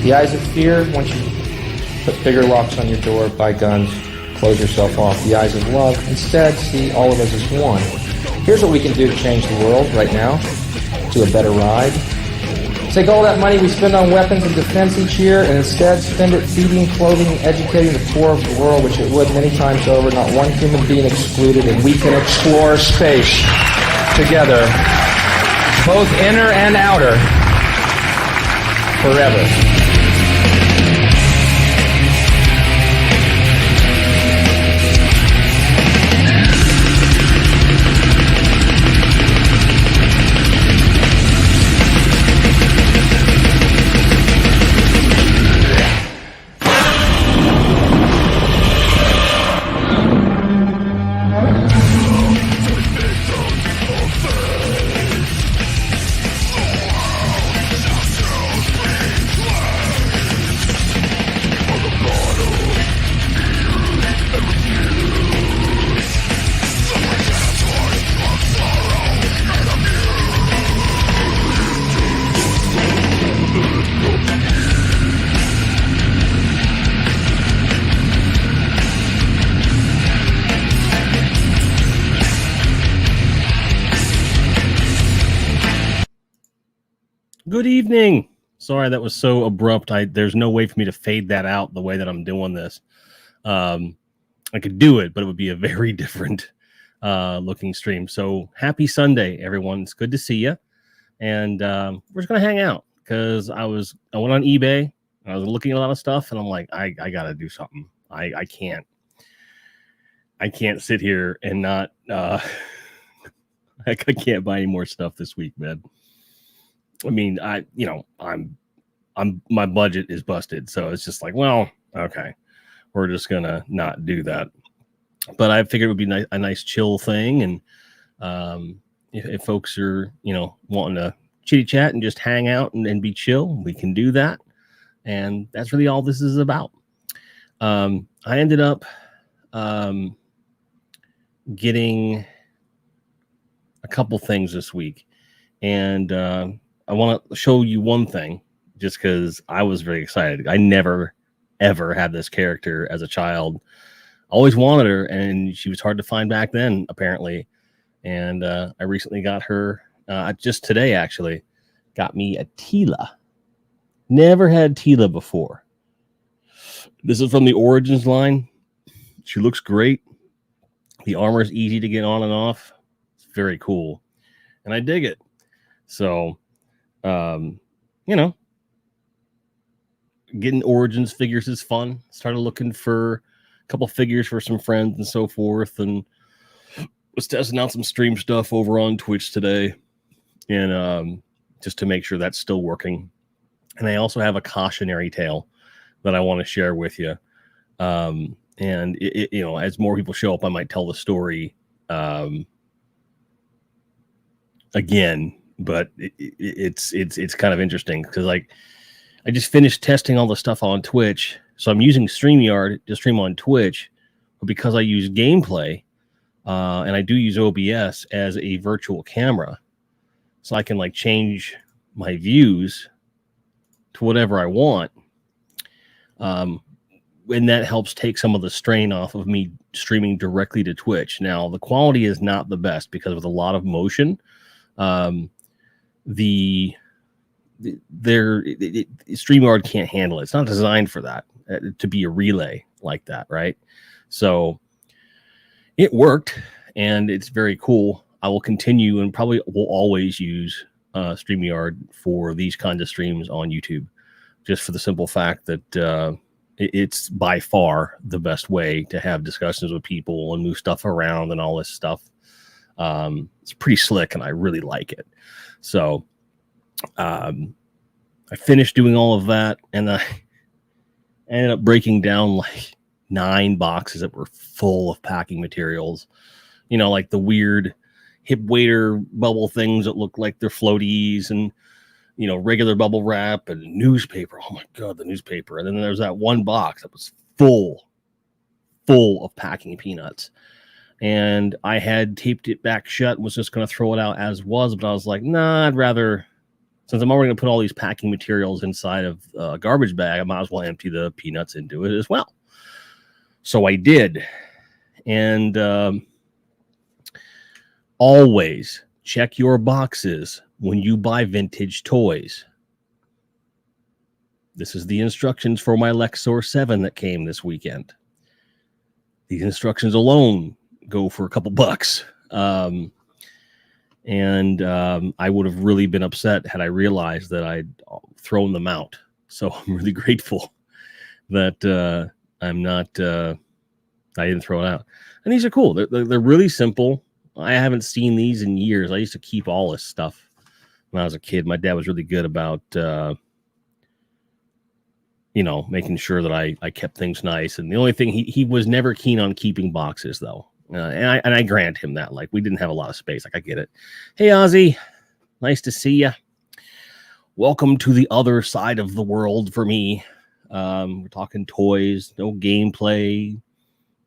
The eyes of fear, once you put bigger locks on your door, buy guns, close yourself off. The eyes of love, instead, see all of us as one. Here's what we can do to change the world right now, to a better ride. Take all that money we spend on weapons and defense each year and instead spend it feeding, clothing, and educating the poor of the world, which it would many times over, not one human being excluded, and we can explore space together, both inner and outer, forever. Good evening. Sorry that was so abrupt. There's no way for me to fade that out the way that I'm doing this. I could do it, but it would be a very different looking stream. So happy Sunday, everyone. It's good to see you. And we're just going to hang out because I went on eBay. I was looking at a lot of stuff and I'm like, I got to do something. I can't sit here and not, I can't buy any more stuff this week, man. I mean, my budget is busted. So it's just like, well, okay, we're just going to not do that. But I figured it would be a nice chill thing. And if folks are, wanting to chitty chat and just hang out and be chill, we can do that. And that's really all this is about. I ended up getting a couple things this week. And I want to show you one thing just because I was very excited. I never, ever had this character as a child. Always wanted her, and she was hard to find back then, apparently. And I recently got her, just today, actually, got me a Tila. Never had Tila before. This is from the Origins line. She looks great. The armor is easy to get on and off. It's very cool. And I dig it. So, getting Origins figures is fun. Started looking for a couple figures for some friends and so forth, and was testing out some stream stuff over on Twitch today, and just to make sure that's still working. And I also have a cautionary tale that I want to share with you. And as more people show up, I might tell the story again. But it's kind of interesting because I just finished testing all the stuff on Twitch, so I'm using StreamYard to stream on Twitch, but because I use gameplay and I do use OBS as a virtual camera, so I can change my views to whatever I want, and that helps take some of the strain off of me streaming directly to Twitch. Now the quality is not the best because with a lot of motion. The StreamYard can't handle it. It's not designed for that, to be a relay like that, right? So it worked, and it's very cool. I will continue and probably will always use StreamYard for these kinds of streams on YouTube, just for the simple fact that it's by far the best way to have discussions with people and move stuff around and all this stuff. It's pretty slick, and I really like it. So I finished doing all of that, and I ended up breaking down like 9 boxes that were full of packing materials. You know, like the weird hip waiter bubble things that look like they're floaties, and you know, regular bubble wrap and newspaper. Oh my God, the newspaper. And then there's that one box that was full of packing peanuts. And I had taped it back shut and was just going to throw it out as was. But I was like, nah, I'd rather, since I'm already going to put all these packing materials inside of a garbage bag, I might as well empty the peanuts into it as well. So I did. And always check your boxes when you buy vintage toys. This is the instructions for my Lexor 7 that came this weekend. These instructions alone go for a couple bucks. I would have really been upset had I realized that I'd thrown them out. So I'm really grateful that I didn't throw it out. And these are cool. They're really simple. I haven't seen these in years. I used to keep all this stuff when I was a kid. My dad was really good about, making sure that I kept things nice. And the only thing he was never keen on keeping boxes, though. And I grant him that. Like, we didn't have a lot of space. Like, I get it. Hey, Ozzy, nice to see you. Welcome to the other side of the world for me. We're talking toys, no gameplay,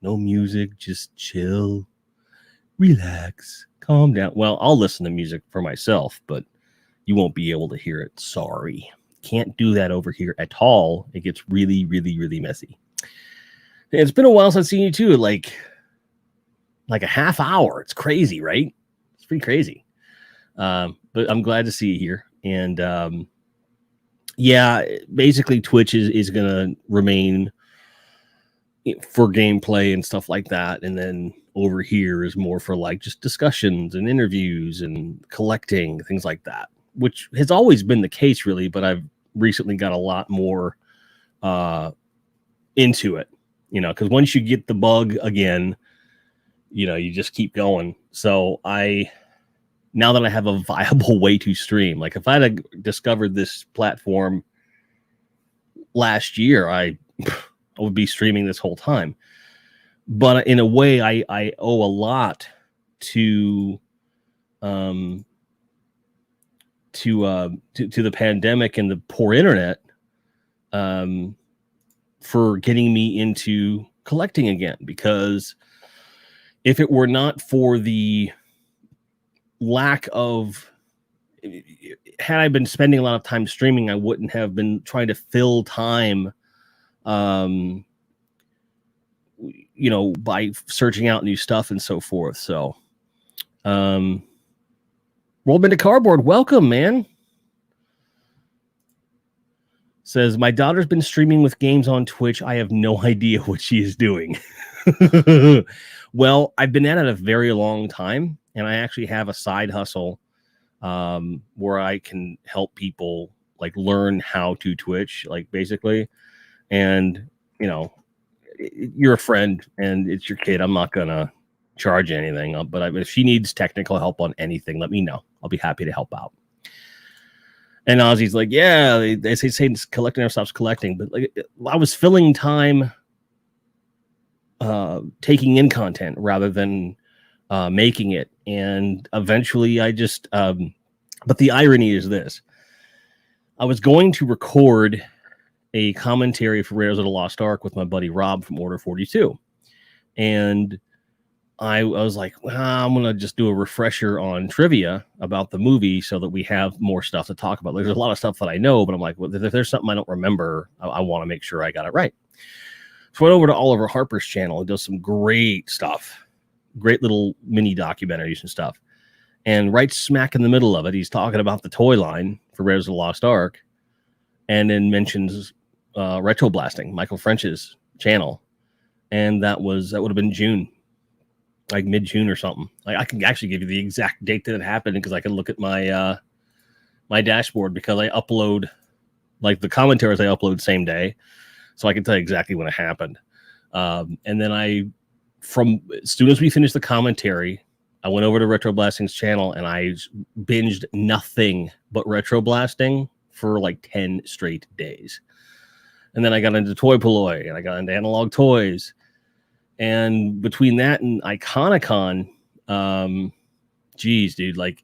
no music, just chill, relax, calm down. Well, I'll listen to music for myself, but you won't be able to hear it. Sorry. Can't do that over here at all. It gets really, really, really messy. It's been a while since I've seen you too. Like a half hour. It's crazy, right? It's pretty crazy. But I'm glad to see you here. And basically Twitch is going to remain for gameplay and stuff like that. And then over here is more for like just discussions and interviews and collecting, things like that, which has always been the case, really. But I've recently got a lot more into it, because once you get the bug again, you just keep going. So now that I have a viable way to stream, like if I had discovered this platform last year, I would be streaming this whole time. But in a way, I owe a lot to the pandemic and the poor internet for getting me into collecting again. Because if it were not for the lack of, had I been spending a lot of time streaming, I wouldn't have been trying to fill time, by searching out new stuff and so forth. So, Rolled into Cardboard, welcome, man. Says, my daughter's been streaming with games on Twitch. I have no idea what she is doing. Well, I've been at it a very long time, and I actually have a side hustle where I can help people like learn how to Twitch, like basically. And, you're a friend and it's your kid. I'm not going to charge anything, but if she needs technical help on anything, let me know. I'll be happy to help out. And Ozzy's like, yeah, they say collecting never stops collecting, but like I was filling time taking in content rather than making it. And eventually I just, but the irony is this: I was going to record a commentary for Raiders of the Lost Ark with my buddy Rob from Order 42. And I was like, well, I'm going to just do a refresher on trivia about the movie so that we have more stuff to talk about. There's a lot of stuff that I know, but I'm like, well, if there's something I don't remember, I want to make sure I got it right. So I went over to Oliver Harper's channel. He does some great stuff, great little mini documentaries and stuff. And right smack in the middle of it, he's talking about the toy line for Raiders of the Lost Ark, and then mentions Retro Blasting, Michael French's channel. And that would have been June, like mid-June or something. Like, I can actually give you the exact date that it happened, because I can look at my my dashboard, because I upload, like, the commentaries I upload same day, so I can tell you exactly when it happened. And then as soon as we finished the commentary, I went over to Retro Blasting's channel and I binged nothing but Retro Blasting for like 10 straight days. And then I got into Toy Polloi, and I got into Analog Toys. And between that and Iconicon, geez, dude, like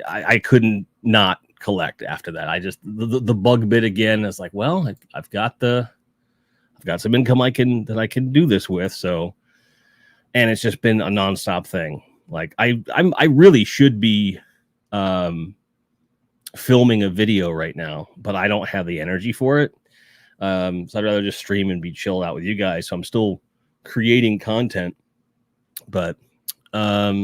I couldn't not collect after that. I just, the bug bit again. It's like, well, I've got some income I can do this with. So, and it's just been a nonstop thing. Like, I really should be filming a video right now, but I don't have the energy for it. So I'd rather just stream and be chilled out with you guys. So I'm still creating content, but World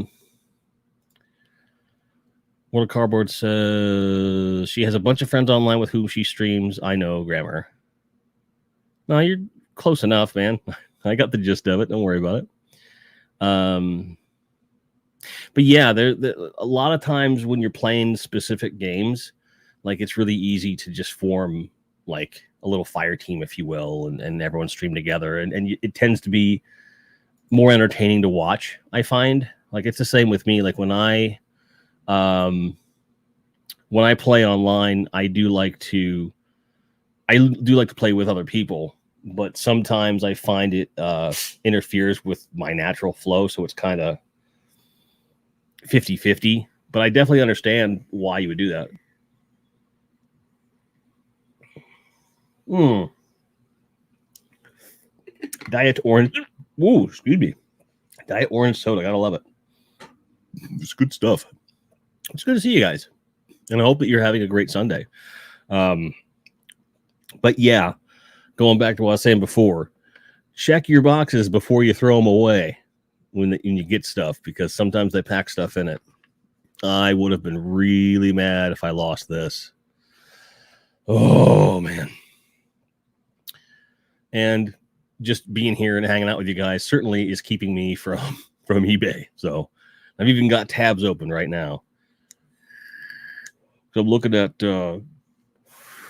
of Cardboard says she has a bunch of friends online with whom she streams. I know, Grammar. No, you're close enough, man. I got the gist of it. Don't worry about it. But yeah, there a lot of times when you're playing specific games, like, it's really easy to just form like a little fire team, if you will, and everyone stream together, and it tends to be more entertaining to watch. I find, like, it's the same with me. Like, when I play online, I do like to play with other people, but sometimes I find it interferes with my natural flow, so it's kind of 50-50, but I definitely understand why you would do that. Diet orange. Ooh, excuse me. Diet orange soda. Gotta love it. It's good stuff. It's good to see you guys, and I hope that you're having a great Sunday. But yeah, going back to what I was saying before, check your boxes before you throw them away when you get stuff, because sometimes they pack stuff in it. I would have been really mad if I lost this. Oh, man. And just being here and hanging out with you guys certainly is keeping me from eBay. So I've even got tabs open right now. So I'm looking at a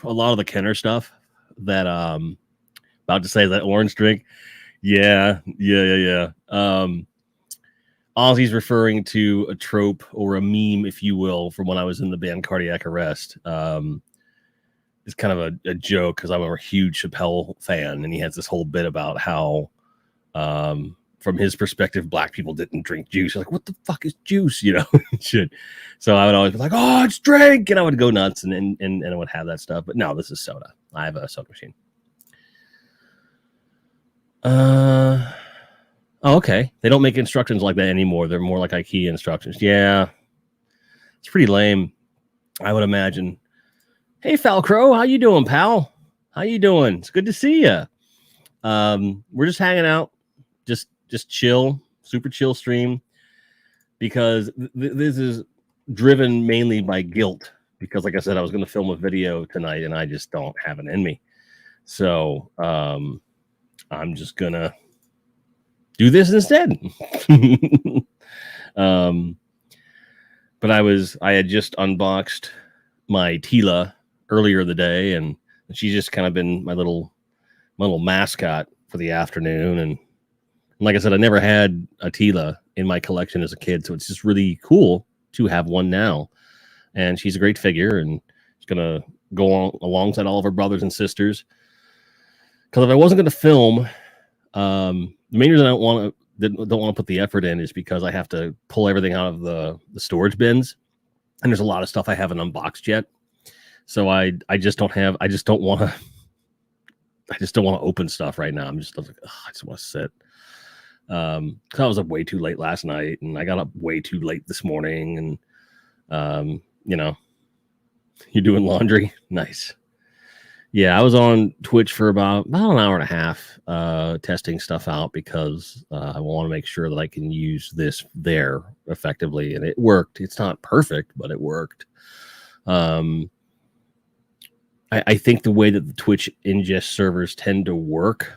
lot of the Kenner stuff that about to say, that orange drink. Yeah. Ozzy's referring to a trope or a meme, if you will, from when I was in the band Cardiac Arrest. It's kind of a joke, because I'm a huge Chappelle fan, and he has this whole bit about how, from his perspective, black people didn't drink juice. Like, what the fuck is juice? You know, shit. So I would always be like, oh, it's drink, and I would go nuts and I would have that stuff. But no, this is soda. I have a soda machine. Oh, okay. They don't make instructions like that anymore. They're more like IKEA instructions. Yeah, it's pretty lame, I would imagine. Hey, Falcrow, how you doing, pal? How you doing? It's good to see you. We're just hanging out, just chill, super chill stream, because this is driven mainly by guilt. Because, like I said, I was going to film a video tonight, and I just don't have it in me. So I'm just gonna do this instead. But I had just unboxed my Tila earlier in the day, and she's just kind of been my little mascot for the afternoon. And like I said, I never had a Tila in my collection as a kid, so it's just really cool to have one now. And she's a great figure, and she's gonna go on alongside all of her brothers and sisters. Because if I wasn't going to film, the main reason I don't want to put the effort in is because I have to pull everything out of the storage bins, and there's a lot of stuff I haven't unboxed yet. So I just don't want to open stuff right now. I just want to sit. Because I was up way too late last night, and I got up way too late this morning, and you're doing laundry. Nice. Yeah, I was on Twitch for about an hour and a half, testing stuff out because I want to make sure that I can use this there effectively, and it worked. It's not perfect, but it worked. I think the way that the Twitch ingest servers tend to work,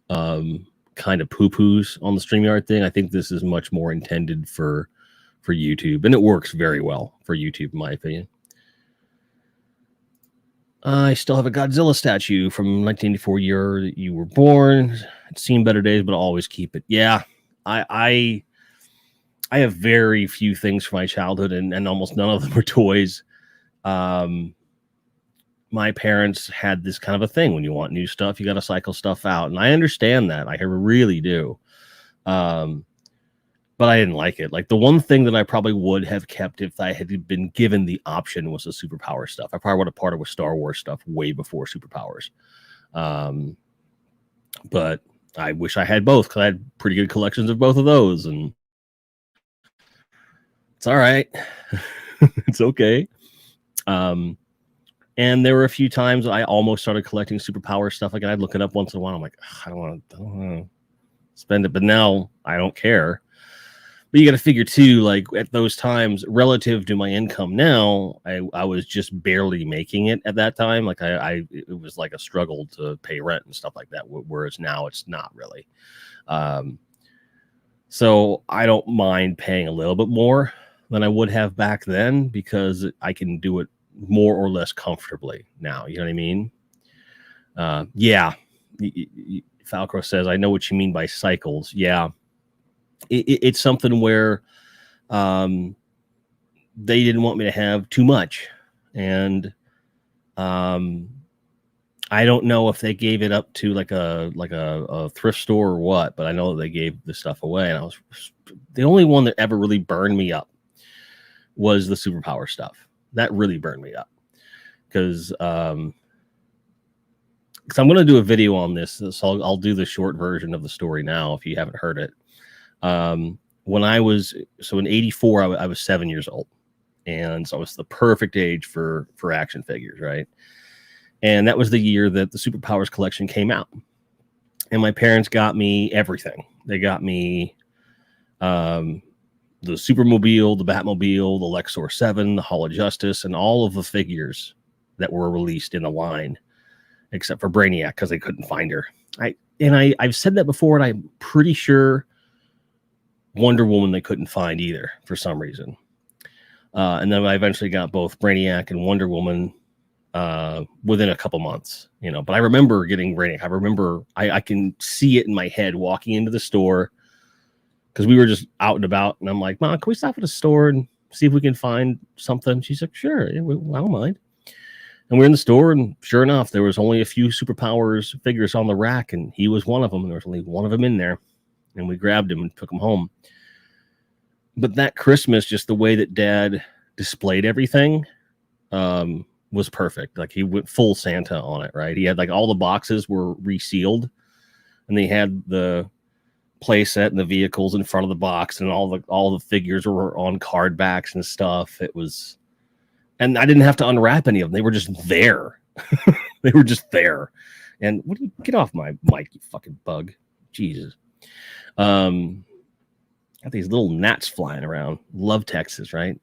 kind of poo-poos on the StreamYard thing. I think this is much more intended for YouTube, and it works very well for YouTube, in my opinion. I still have a Godzilla statue from 1984 year that you were born. It's seen better days, but I'll always keep it. Yeah, I have very few things from my childhood, and almost none of them are toys. My parents had this kind of a thing. When you want new stuff, you got to cycle stuff out. And I understand that. I really do. But I didn't like it. Like, the one thing that I probably would have kept if I had been given the option was the superpower stuff. I probably would have parted with Star Wars stuff way before superpowers. But I wish I had both, because I had pretty good collections of both of those. And it's all right. It's okay. And there were a few times I almost started collecting superpower stuff. Like, I'd look it up once in a while. I'm like, I don't want to spend it. But now I don't care. But you got to figure too, like, at those times, relative to my income now, I was just barely making it at that time. Like, it was like a struggle to pay rent and stuff like that. Whereas now it's not really. So I don't mind paying a little bit more than I would have back then, because I can do it more or less comfortably now. You know what I mean? Yeah. Falcro says, I know what you mean by cycles. Yeah. It's something where they didn't want me to have too much. And I don't know if they gave it up to like a thrift store or what, but I know that they gave the stuff away. And the only one that ever really burned me up was the superpower stuff. That really burned me up, because I'm going to do a video on this. So I'll do the short version of the story now, if you haven't heard it. When I was, so in 84, I was 7 years old. And so it was the perfect age for action figures, right? And that was the year that the Superpowers collection came out. And my parents got me everything. They got me the Supermobile, the Batmobile, the Lexor 7, the Hall of Justice, and all of the figures that were released in the line, except for Brainiac, because they couldn't find her. I've said that before, and I'm pretty sure Wonder Woman they couldn't find either for some reason. And then I eventually got both Brainiac and Wonder Woman within a couple months, But I remember getting Brainiac. I remember I can see it in my head walking into the store, because we were just out and about, and I'm like, Mom, can we stop at a store and see if we can find something? She's like, sure, yeah, I don't mind. And we're in the store, and sure enough, there was only a few Superpowers figures on the rack, and he was one of them, and there was only one of them in there, and we grabbed him and took him home. But that Christmas, just the way that Dad displayed everything was perfect. Like, he went full Santa on it, right? He had, like, all the boxes were resealed, and they had the play set and the vehicles in front of the box, and all the figures were on card backs and stuff. It was, and I didn't have to unwrap any of them. They were just there. They were just there. And what do you get off my mic, you fucking bug? Jesus. Got these little gnats flying around. Love Texas, right?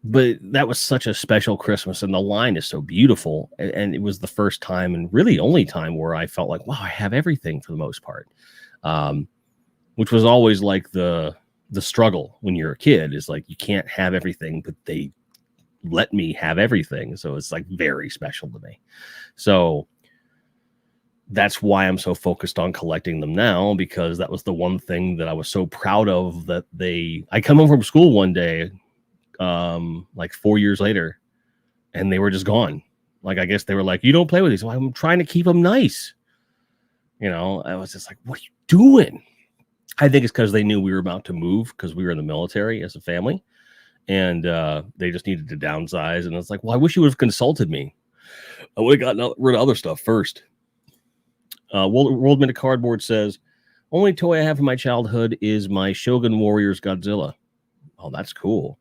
But that was such a special Christmas, and the line is so beautiful. And it was the first time, and really only time, where I felt like, wow, I have everything for the most part. Which was always like the struggle when you're a kid, is like, you can't have everything, but they let me have everything. So it's like very special to me. So that's why I'm so focused on collecting them now, because that was the one thing that I was so proud of, that I come home from school one day, like 4 years later, and they were just gone. Like, I guess they were like, you don't play with these. Well, I'm trying to keep them nice. I was just like, what are you doing? I think it's because they knew we were about to move, because we were in the military as a family, and they just needed to downsize. And it's like, well, I wish you would have consulted me. I would have gotten rid of other stuff first. World Minute Cardboard says, only toy I have from my childhood is my Shogun Warriors Godzilla. Oh, that's cool.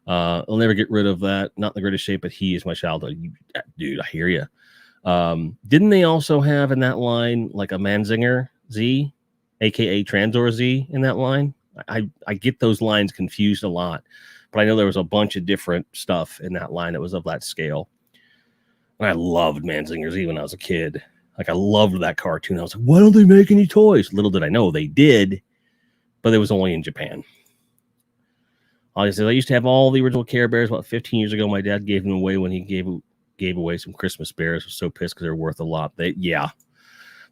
I'll never get rid of that. Not in the greatest shape, but he is my childhood. Dude, I hear you. Didn't they also have in that line like a Manzinger Z, aka Transor Z in that line? I get those lines confused a lot, but I know there was a bunch of different stuff in that line that was of that scale. And I loved Manzinger Z when I was a kid. Like, I loved that cartoon. I was like, why don't they make any toys? Little did I know they did, but it was only in Japan. Obviously, I used to have all the original Care Bears about 15 years ago. My dad gave them away when he gave away some Christmas bears. I was so pissed because they're worth a lot.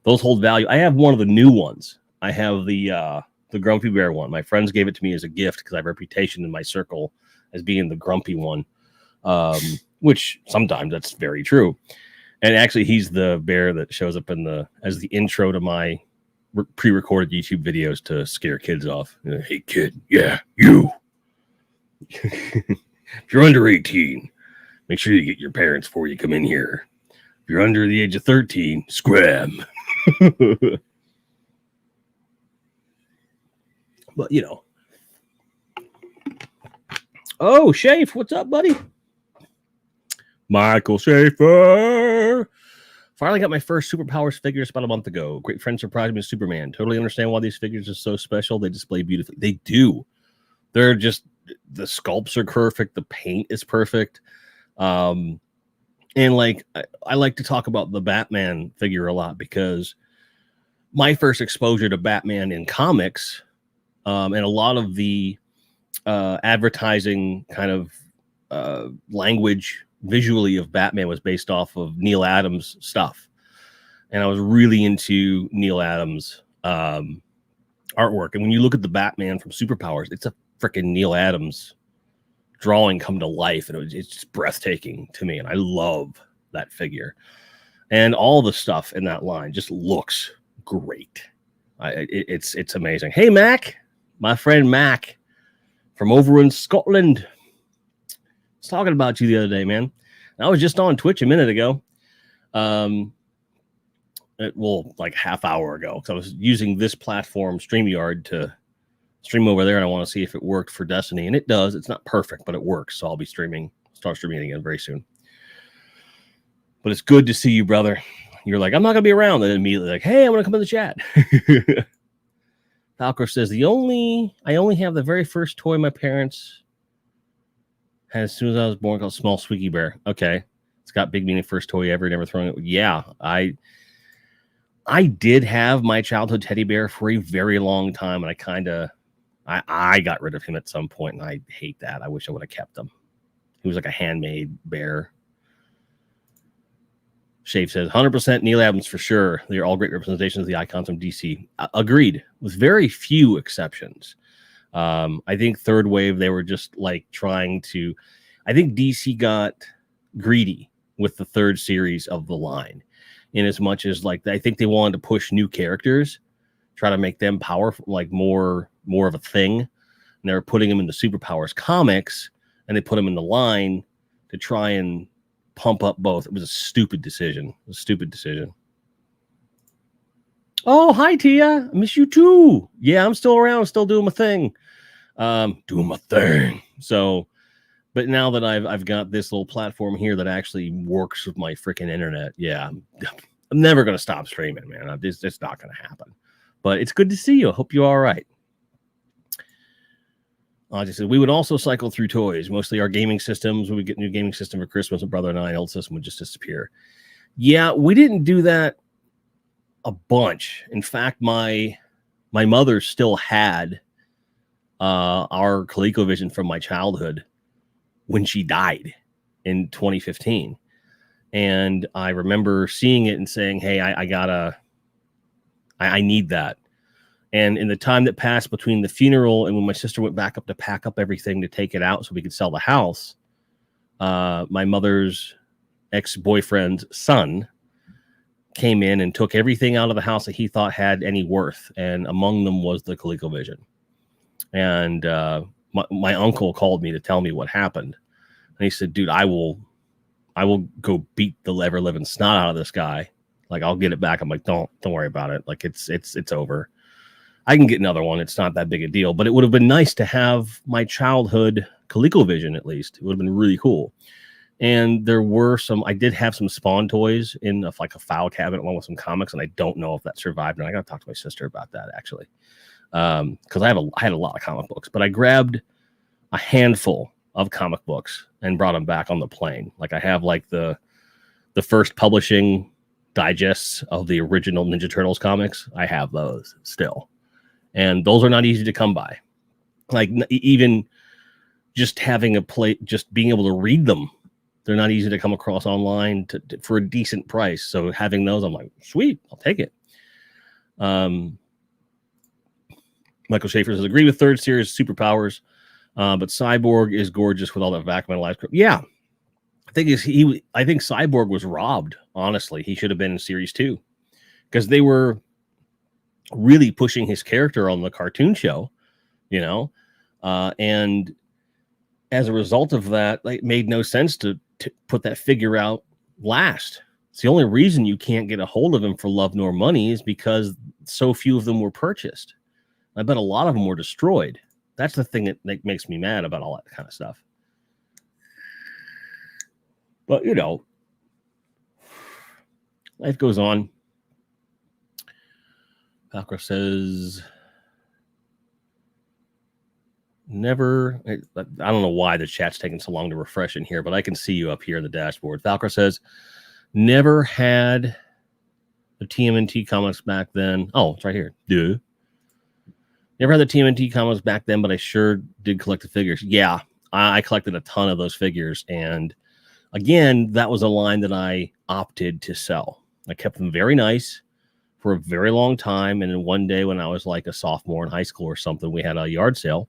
Those hold value. I have one of the new ones. I have the Grumpy Bear one. My friends gave it to me as a gift because I have a reputation in my circle as being the grumpy one, which sometimes that's very true. And actually, he's the bear that shows up as the intro to my pre-recorded YouTube videos to scare kids off. Hey, kid, yeah, you. If you're under 18, make sure you get your parents before you come in here. If you're under the age of 13, scram. But, Oh, Shafe, what's up, buddy? Michael Schaefer. Finally got my first Superpowers figures about a month ago. Great friend surprised me with Superman. Totally understand why these figures are so special. They display beautifully. They do. They're just, the sculpts are perfect. The paint is perfect. And like, I like to talk about the Batman figure a lot because my first exposure to Batman in comics, and a lot of the advertising kind of language visually of Batman was based off of Neil Adams stuff. And I was really into Neil Adams artwork. And when you look at the Batman from Superpowers, it's a freaking Neil Adams drawing come to life. And it's just breathtaking to me. And I love that figure. And all the stuff in that line just looks great. It's amazing. Hey, Mac, my friend Mac from over in Scotland. I was talking about you the other day, man. I was just on Twitch a minute ago. Like half hour ago, because I was using this platform, StreamYard, to stream over there, and I want to see if it worked for Destiny, and it does. It's not perfect, but it works. So I'll be start streaming again very soon. But it's good to see you, brother. You're like, I'm not gonna be around, and then immediately like, hey, I'm gonna come in the chat. Falcor says I only have the very first toy my parents had as soon as I was born, called Small Squeaky Bear. Okay, it's got big meaning, first toy ever, never throwing it. Yeah, I did have my childhood teddy bear for a very long time, and I got rid of him at some point, and I hate that. I wish I would have kept him. He was like a handmade bear. Shave says 100% Neil Adams for sure. They're all great representations of the icons from DC. Agreed, with very few exceptions. I think third wave, they were just like trying to. I think DC got greedy with the third series of the line, in as much as like I think they wanted to push new characters, try to make them powerful, like more of a thing. And they were putting them in the Superpowers comics, and they put them in the line to try and pump up both. It was a stupid decision. Oh, hi, Tia. I miss you too. Yeah, I'm still around, still doing my thing. So, but now that I've got this little platform here that actually works with my freaking internet, yeah, I'm never gonna stop streaming, man. It's not gonna happen. But it's good to see you. I hope you're all right. I just said we would also cycle through toys, mostly our gaming systems. We would get a new gaming system for Christmas, and brother and I, old system would just disappear. Yeah, we didn't do that a bunch. In fact, my mother still had our ColecoVision from my childhood when she died in 2015. And I remember seeing it and saying, hey, I need that. And in the time that passed between the funeral and when my sister went back up to pack up everything to take it out so we could sell the house, my mother's ex-boyfriend's son came in and took everything out of the house that he thought had any worth. And among them was the ColecoVision. And my uncle called me to tell me what happened. And he said, dude, I will go beat the ever living snot out of this guy. Like, I'll get it back. I'm like, don't worry about it. Like, it's over. I can get another one. It's not that big a deal, but it would have been nice to have my childhood ColecoVision at least. It would have been really cool. And there were I did have some Spawn toys in like a file cabinet along with some comics, and I don't know if that survived. And I got to talk to my sister about that actually, because I had a lot of comic books, but I grabbed a handful of comic books and brought them back on the plane. Like I have like the first publishing digests of the original Ninja Turtles comics. I have those still, and those are not easy to come by. Like even just having just being able to read them. They're not easy to come across online for a decent price. So having those, I'm like, sweet, I'll take it. Michael Schaefer says, agree with third series superpowers, but Cyborg is gorgeous with all that vacuum analyzed. Yeah, I think Cyborg was robbed. Honestly, he should have been in series 2 because they were really pushing his character on the cartoon show, and as a result of that, it made no sense to put that figure out last. It's the only reason you can't get a hold of him for love nor money is because so few of them were purchased. I bet a lot of them were destroyed. That's the thing that makes me mad about all that kind of stuff. But, life goes on. Falcor says... Never, I don't know why the chat's taking so long to refresh in here, but I can see you up here in the dashboard. Falcor says, never had the TMNT comics back then. Oh, it's right here. Duh. Never had the TMNT comics back then, but I sure did collect the figures. Yeah, I collected a ton of those figures. And again, that was a line that I opted to sell. I kept them very nice for a very long time. And then one day when I was like a sophomore in high school or something, we had a yard sale.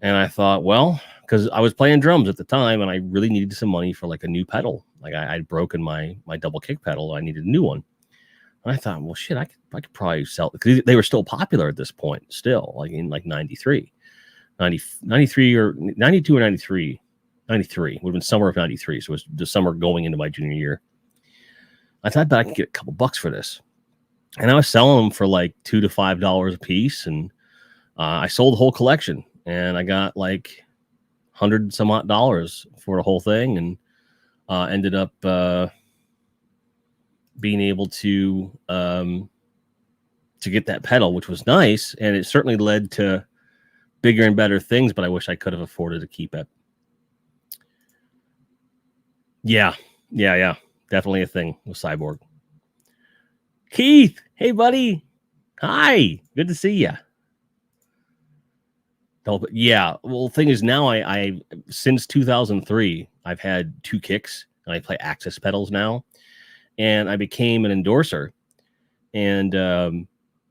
And I thought, well, because I was playing drums at the time and I really needed some money for like a new pedal. Like I'd broken my double kick pedal. I needed a new one. And I thought, well, shit, I could probably sell it. Because they were still popular at this point, still, like in like 93 or 92 or 93. 93 would have been summer of 93. So it was the summer going into my junior year. I thought that I could get a couple bucks for this. And I was selling them for like $2 to $5 a piece. And I sold the whole collection. And I got like $100 some odd for the whole thing, and ended up being able to get that pedal, which was nice, and it certainly led to bigger and better things. But I wish I could have afforded to keep it. Yeah, definitely a thing with Cyborg. Keith, hey buddy, hi, good to see you. Yeah, well, the thing is now I since 2003 I've had 2 kicks and I play Axis pedals now, and I became an endorser, and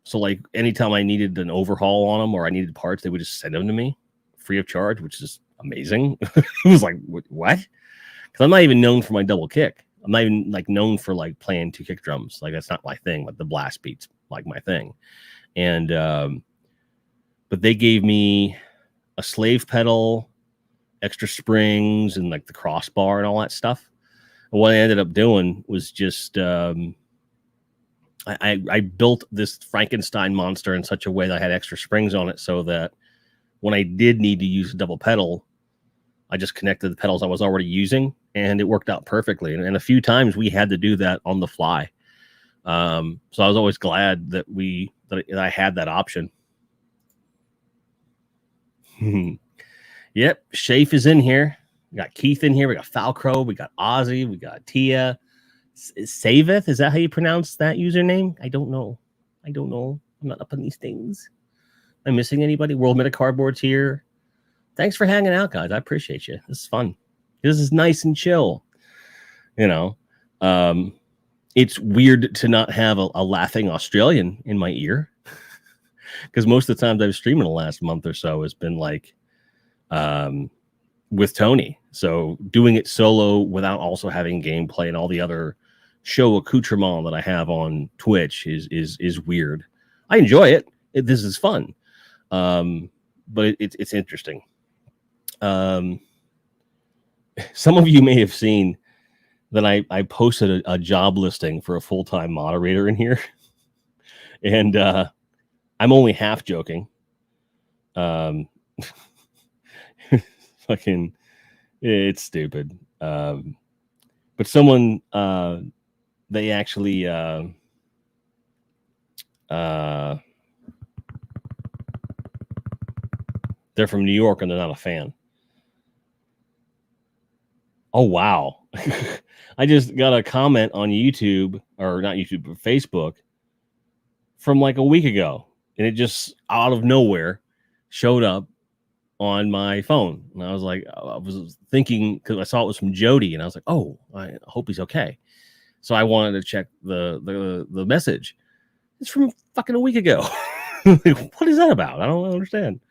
so like anytime I needed an overhaul on them or I needed parts, they would just send them to me free of charge, which is amazing. It was like, what? Because I'm not even known for my double kick. I'm not even like known for like playing 2 kick drums. Like that's not my thing. Like the blast beats like my thing, and but they gave me a slave pedal, extra springs, and like the crossbar and all that stuff. And what I ended up doing was just I built this Frankenstein monster in such a way that I had extra springs on it, so that when I did need to use a double pedal, I just connected the pedals I was already using, and it worked out perfectly. And a few times we had to do that on the fly. So I was always glad that I had that option. Yep, Shafe is in here. We got Keith in here. We got Falcro. We got Ozzy. We got Tia. Saveth, is that how you pronounce that username? I don't know. I'm not up on these things. Am I missing anybody? World Meta Cardboard's here. Thanks for hanging out, guys. I appreciate you. This is fun. This is nice and chill. It's weird to not have a laughing Australian in my ear. Because most of the times I've streamed in the last month or so has been like with Tony. So doing it solo without also having gameplay and all the other show accoutrement that I have on Twitch is weird. I enjoy it. This is fun. But it's interesting. Some of you may have seen that I posted a job listing for a full-time moderator in here. And I'm only half joking. Fucking, it's stupid. But someone, they actually, they're from New York and they're not a fan. Oh, wow. I just got a comment on YouTube, or not YouTube, but Facebook from like a week ago. And it just out of nowhere showed up on my phone. And I was like, I was thinking, because I saw it was from Jody, and I was like, oh, I hope he's okay. So I wanted to check the message. It's from fucking a week ago. What is that about? I don't understand.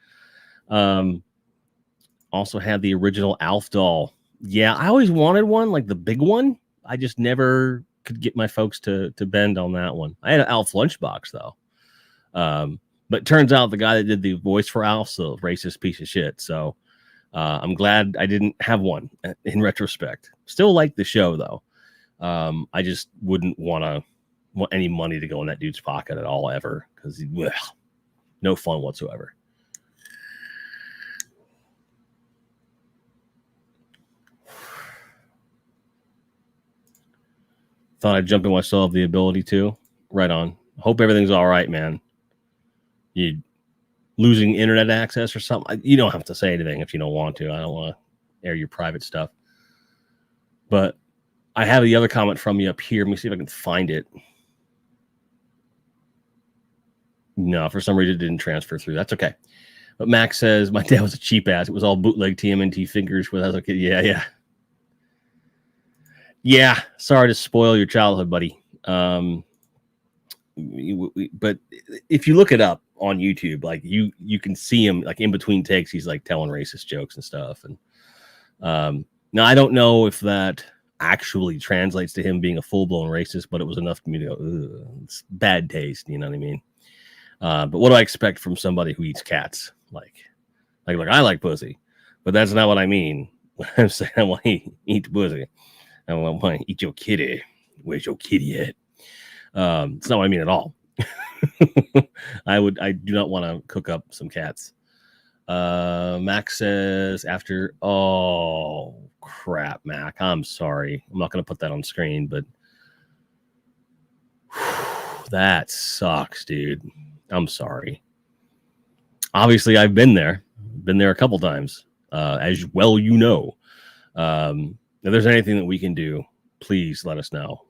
Also had the original Alf doll. Yeah, I always wanted one, like the big one. I just never could get my folks to bend on that one. I had an Alf lunchbox though. But turns out the guy that did the voice for Alf's a racist piece of shit. So I'm glad I didn't have one in retrospect. Still like the show though. I just wouldn't want any money to go in that dude's pocket at all ever, because no fun whatsoever. Thought I'd jump in when I still have the ability to. Right on. Hope everything's all right, man. You losing internet access or something? You don't have to say anything if you don't want to. I don't want to air your private stuff. But I have the other comment from you up here. Let me see if I can find it. No, for some reason it didn't transfer through. That's okay. But Max says, my dad was a cheap ass. It was all bootleg TMNT fingers when I was a kid. Yeah. Yeah, sorry to spoil your childhood, buddy. But if you look it up on YouTube, like you can see him like in between takes, he's like telling racist jokes and stuff. And now I don't know if that actually translates to him being a full-blown racist, but it was enough for me to go, it's bad taste, you know what I mean? But what do I expect from somebody who eats cats? Like I like pussy, but that's not what I mean when I'm saying I want to eat pussy. I want to eat your kitty. Where's your kitty at? It's not what I mean at all. I do not want to cook up some cats. Max says after, oh crap, Mac. I'm sorry. I'm not going to put that on screen, but that sucks, dude. I'm sorry. Obviously, I've been there a couple times, as well, you know. If there's anything that we can do, please let us know.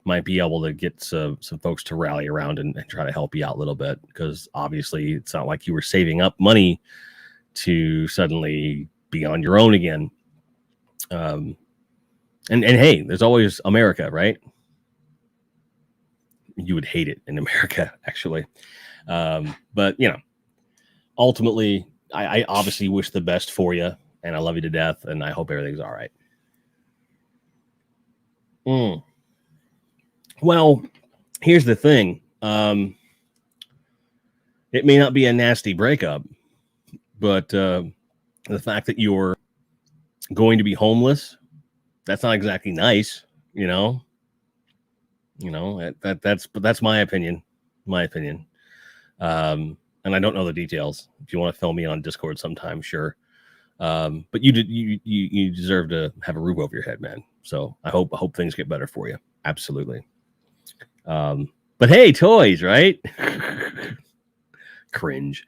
Might be able to get some folks to rally around and try to help you out a little bit, because obviously it's not like you were saving up money to suddenly be on your own again. And hey, there's always America, right? You would hate it in America, actually. But you know, ultimately, I obviously wish the best for you, and I love you to death, and I hope everything's all right. Well, here's the thing. It may not be a nasty breakup, but the fact that you're going to be homeless, that's not exactly nice, you know. That's my opinion. And I don't know the details. If you want to fill me on Discord sometime, sure. But you deserve to have a roof over your head, man. So I hope things get better for you. Absolutely. But hey, toys, right? Cringe.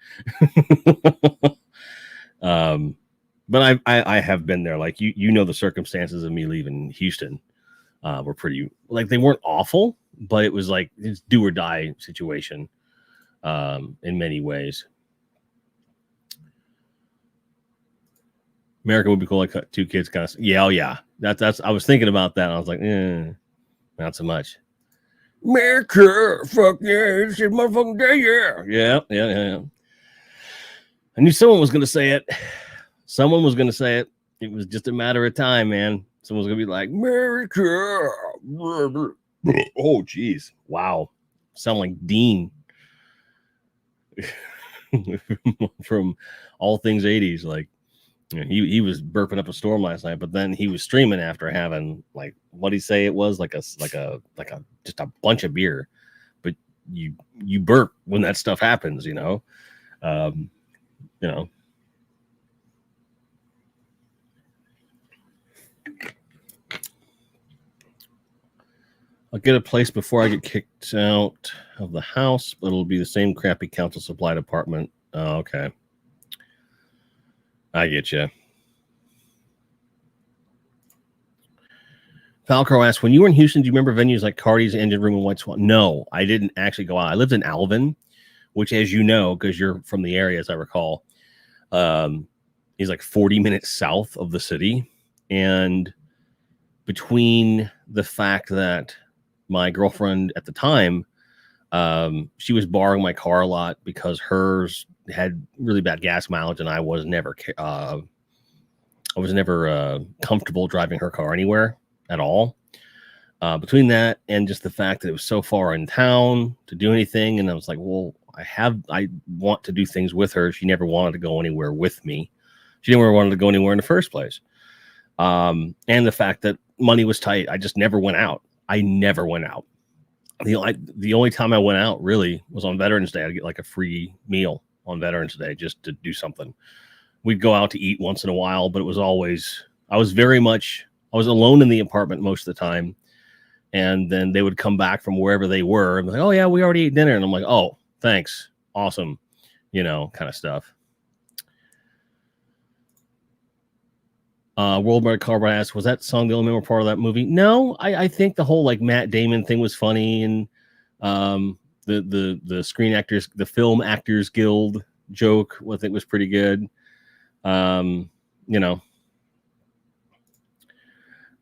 But I have been there. Like you know, the circumstances of me leaving Houston were pretty, like, they weren't awful, but it was like it's do or die situation in many ways. America would be cool, like two kids kind of. Yeah, oh yeah. That's. I was thinking about that. And I was like, not so much. America, fuck yeah, it's your motherfucking day, yeah. Yeah. I knew someone was gonna say it. It was just a matter of time, man. Someone's gonna be like, America. Oh, geez. Wow. Sound like Dean from All Things 80s. Like, he was burping up a storm last night, but then he was streaming after having, like, what did he say it was? Like a just a bunch of beer. But you burp when that stuff happens, you know. I'll get a place before I get kicked out of the house, but it'll be the same crappy council supplied apartment. Oh, okay. I get you. Falco asks, when you were in Houston, do you remember venues like Cardi's, Engine Room, and White Swan? No, I didn't actually go out. I lived in Alvin, which, as you know, because you're from the area, as I recall, is like 40 minutes south of the city. And between the fact that my girlfriend at the time, she was borrowing my car a lot because hers had really bad gas mileage, and I was never comfortable driving her car anywhere at all. Between that and just the fact that it was so far in town to do anything, and I was like, well, I want to do things with her. She never wanted to go anywhere with me. She never wanted to go anywhere in the first place. And the fact that money was tight, I just never went out. I never went out. The only time I went out really was on Veterans Day. I'd get like a free meal on Veterans Day just to do something. We'd go out to eat once in a while, but it was always, I was alone in the apartment most of the time. And then they would come back from wherever they were and be like, oh yeah, we already ate dinner. And I'm like, oh, thanks. Awesome. Kind of stuff. Worldwide Carbon asks, was that song the only memorable part of that movie? No, I think the whole like Matt Damon thing was funny, and the Screen Actors, the Film Actors Guild joke, I think was pretty good.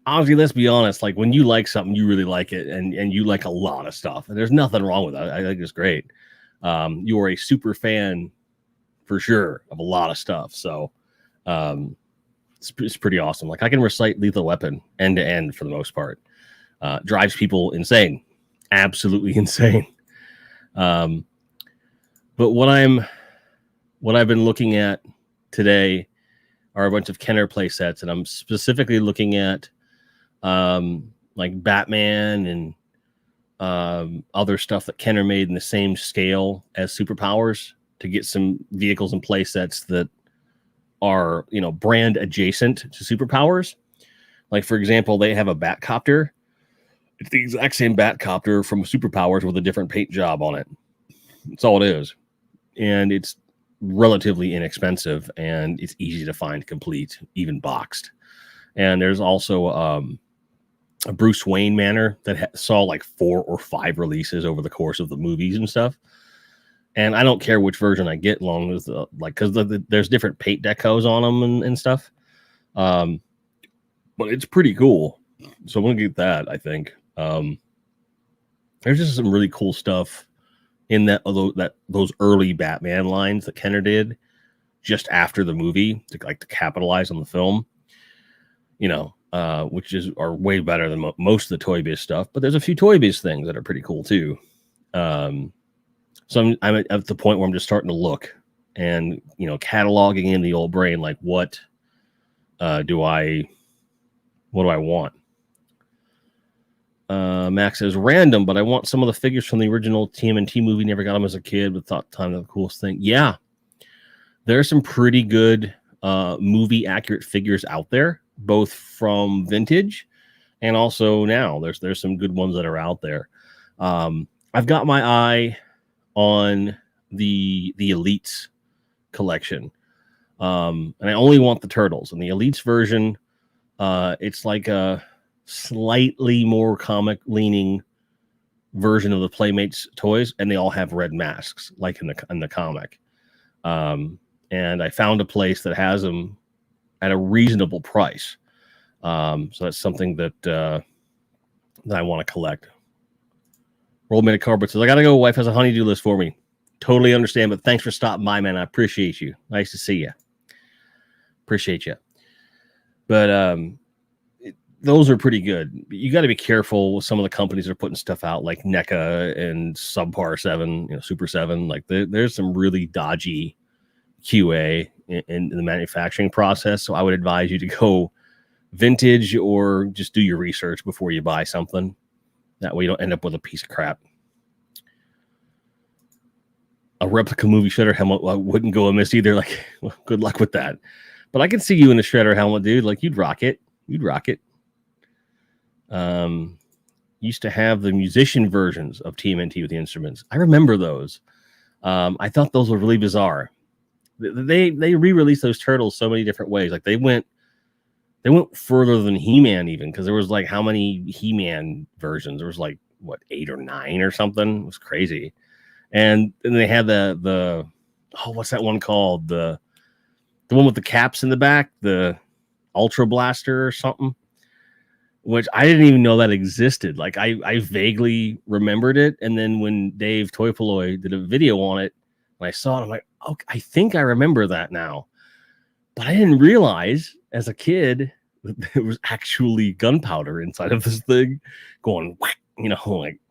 Obviously, let's be honest, like when you like something, you really like it, and you like a lot of stuff, and there's nothing wrong with that. I think it's great. You are a super fan for sure of a lot of stuff, so it's pretty awesome. Like I can recite Lethal Weapon end to end for the most part. Drives people insane, absolutely insane. But what I've been looking at today are a bunch of Kenner play sets, and I'm specifically looking at like Batman and other stuff that Kenner made in the same scale as Superpowers to get some vehicles and play sets that are, brand adjacent to Superpowers. Like, for example, they have a Batcopter. It's the exact same Batcopter from Superpowers with a different paint job on it. That's all it is. And it's relatively inexpensive, and it's easy to find complete, even boxed. And there's also a Bruce Wayne Manor that saw like 4 or 5 releases over the course of the movies and stuff. And I don't care which version I get, long as because there's different paint decos on them and stuff. But it's pretty cool. So I'm gonna get that. I think there's just some really cool stuff in those early Batman lines that Kenner did just after the movie to capitalize on the film. Which are way better than most of the Toy Biz stuff. But there's a few Toy Biz things that are pretty cool too. So I'm at the point where I'm just starting to look and, cataloging in the old brain, like what do I want? Max says random, but I want some of the figures from the original TMNT movie. Never got them as a kid, but thought time of the coolest thing. Yeah, there's some pretty good movie accurate figures out there, both from vintage and also now. There's some good ones that are out there. I've got my eye on the Elites collection, and I only want the Turtles. And the Elites version, it's like a slightly more comic leaning version of the Playmates toys, and they all have red masks like in the comic. And I found a place that has them at a reasonable price, so that's something that I want to collect. World Made a Cardboard says, I gotta go. Wife has a honeydew list for me. Totally understand, but thanks for stopping by, man. I appreciate you. Nice to see you. Appreciate you. But those are pretty good. You got to be careful with some of the companies that are putting stuff out, like NECA and Subpar 7, Super 7. Like there's some really dodgy QA in the manufacturing process. So I would advise you to go vintage or just do your research before you buy something. That way you don't end up with a piece of crap. A replica movie Shredder helmet wouldn't go amiss either. Like, well, good luck with that. But I can see you in a Shredder helmet, dude. Like, you'd rock it. You'd rock it. used to have the musician versions of TMNT with the instruments. I remember those. I thought those were really bizarre. They re-released those turtles so many different ways. Like they went further than He-Man even, because there was like how many He-Man versions? There was like what 8 or 9 or something. It was crazy. And they had the what's that one called? The one with the caps in the back, the Ultra Blaster or something, which I didn't even know that existed. Like I vaguely remembered it, and then when Dave Toypoloy did a video on it, and I saw it, I'm like, okay, I think I remember that now. But I didn't realize as a kid that there was actually gunpowder inside of this thing going, like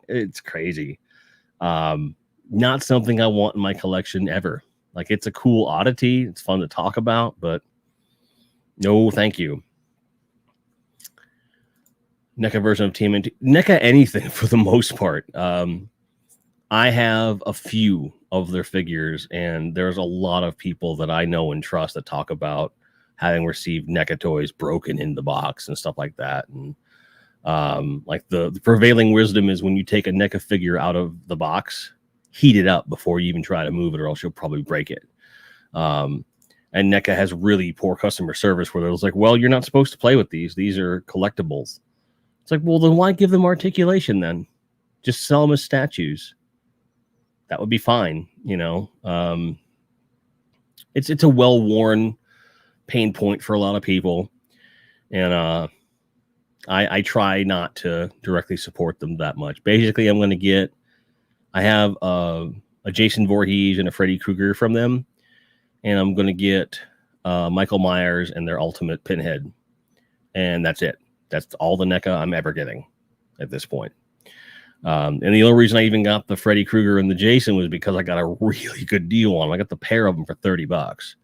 it's crazy. Not something I want in my collection ever. Like it's a cool oddity. It's fun to talk about, but no, thank you. NECA version of TMNT. NECA anything for the most part. I have a few of their figures, and there's a lot of people that I know and trust that talk about having received NECA toys broken in the box and stuff like that. And like the prevailing wisdom is when you take a NECA figure out of the box, heat it up before you even try to move it, or else you'll probably break it. And NECA has really poor customer service where they're like, well, you're not supposed to play with these. These are collectibles. It's like, well, then why give them articulation then? Just sell them as statues. That would be fine, It's a well-worn pain point for a lot of people, and I try not to directly support them that much. Basically, I have a Jason Voorhees and a Freddy Krueger from them, and I'm going to get Michael Myers and their Ultimate Pinhead, and that's it. That's all the NECA I'm ever getting at this point. And the only reason I even got the Freddy Krueger and the Jason was because I got a really good deal on them. I got the pair of them for $30,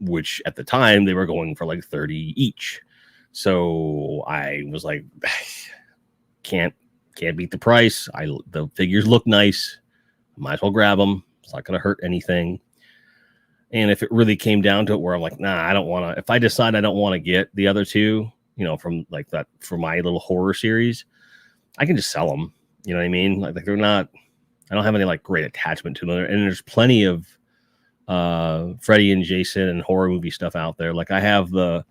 which at the time they were going for like 30 each. So I was like, can't beat the price. The figures look nice. Might as well grab them. It's not going to hurt anything. And if it really came down to it where I'm like, nah, I don't want to, if I decide I don't want to get the other two, from like that, for my little horror series, I can just sell them. You know what I mean? Like they're not, I don't have any like great attachment to them. And there's plenty of Freddy and Jason and horror movie stuff out there. Like I have the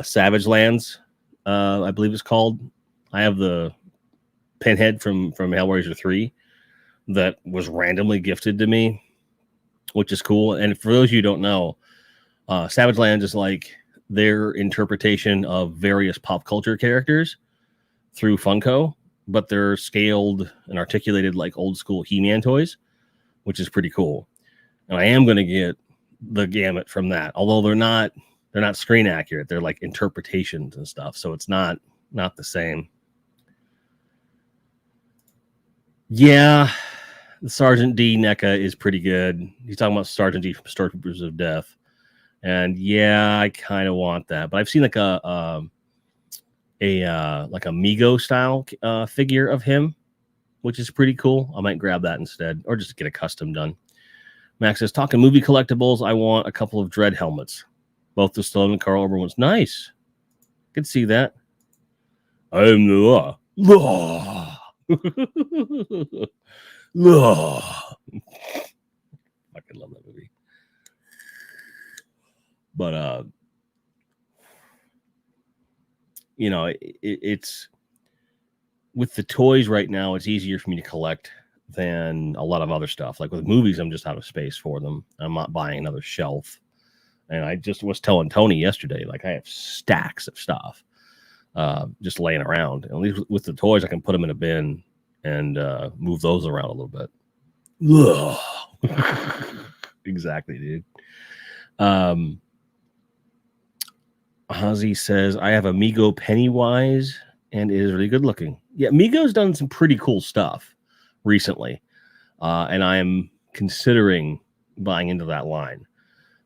Savage Lands, I believe it's called. I have the Pinhead from Hellraiser 3 that was randomly gifted to me, which is cool. And for those of you who don't know, Savage Lands is like their interpretation of various pop culture characters through Funko, but they're scaled and articulated like old school He-Man toys, which is pretty cool. And I am going to get the gamut from that, although they're not screen accurate. They're like interpretations and stuff, so it's not the same. Yeah, the Sergeant D NECA is pretty good. He's talking about Sergeant D from Stormtroopers of Death, and yeah, I kind of want that. But I've seen like a Mego style figure of him, which is pretty cool. I might grab that instead, or just get a custom done. Max says, talking movie collectibles, I want a couple of Dread helmets. Both the Stallone and Carl Urban ones. Nice. Could see that. I am the law. Law. Law. Fucking love that movie. But it's with the toys right now, it's easier for me to collect than a lot of other stuff. Like with movies, I'm just out of space for them. I'm not buying another shelf. And I just was telling Tony yesterday, like I have stacks of stuff just laying around. At least with the toys, I can put them in a bin and move those around a little bit. Exactly, dude. Ozzy says, I have a Mego Pennywise, and it is really good looking. Yeah, Mego's done some pretty cool stuff recently, and I am considering buying into that line.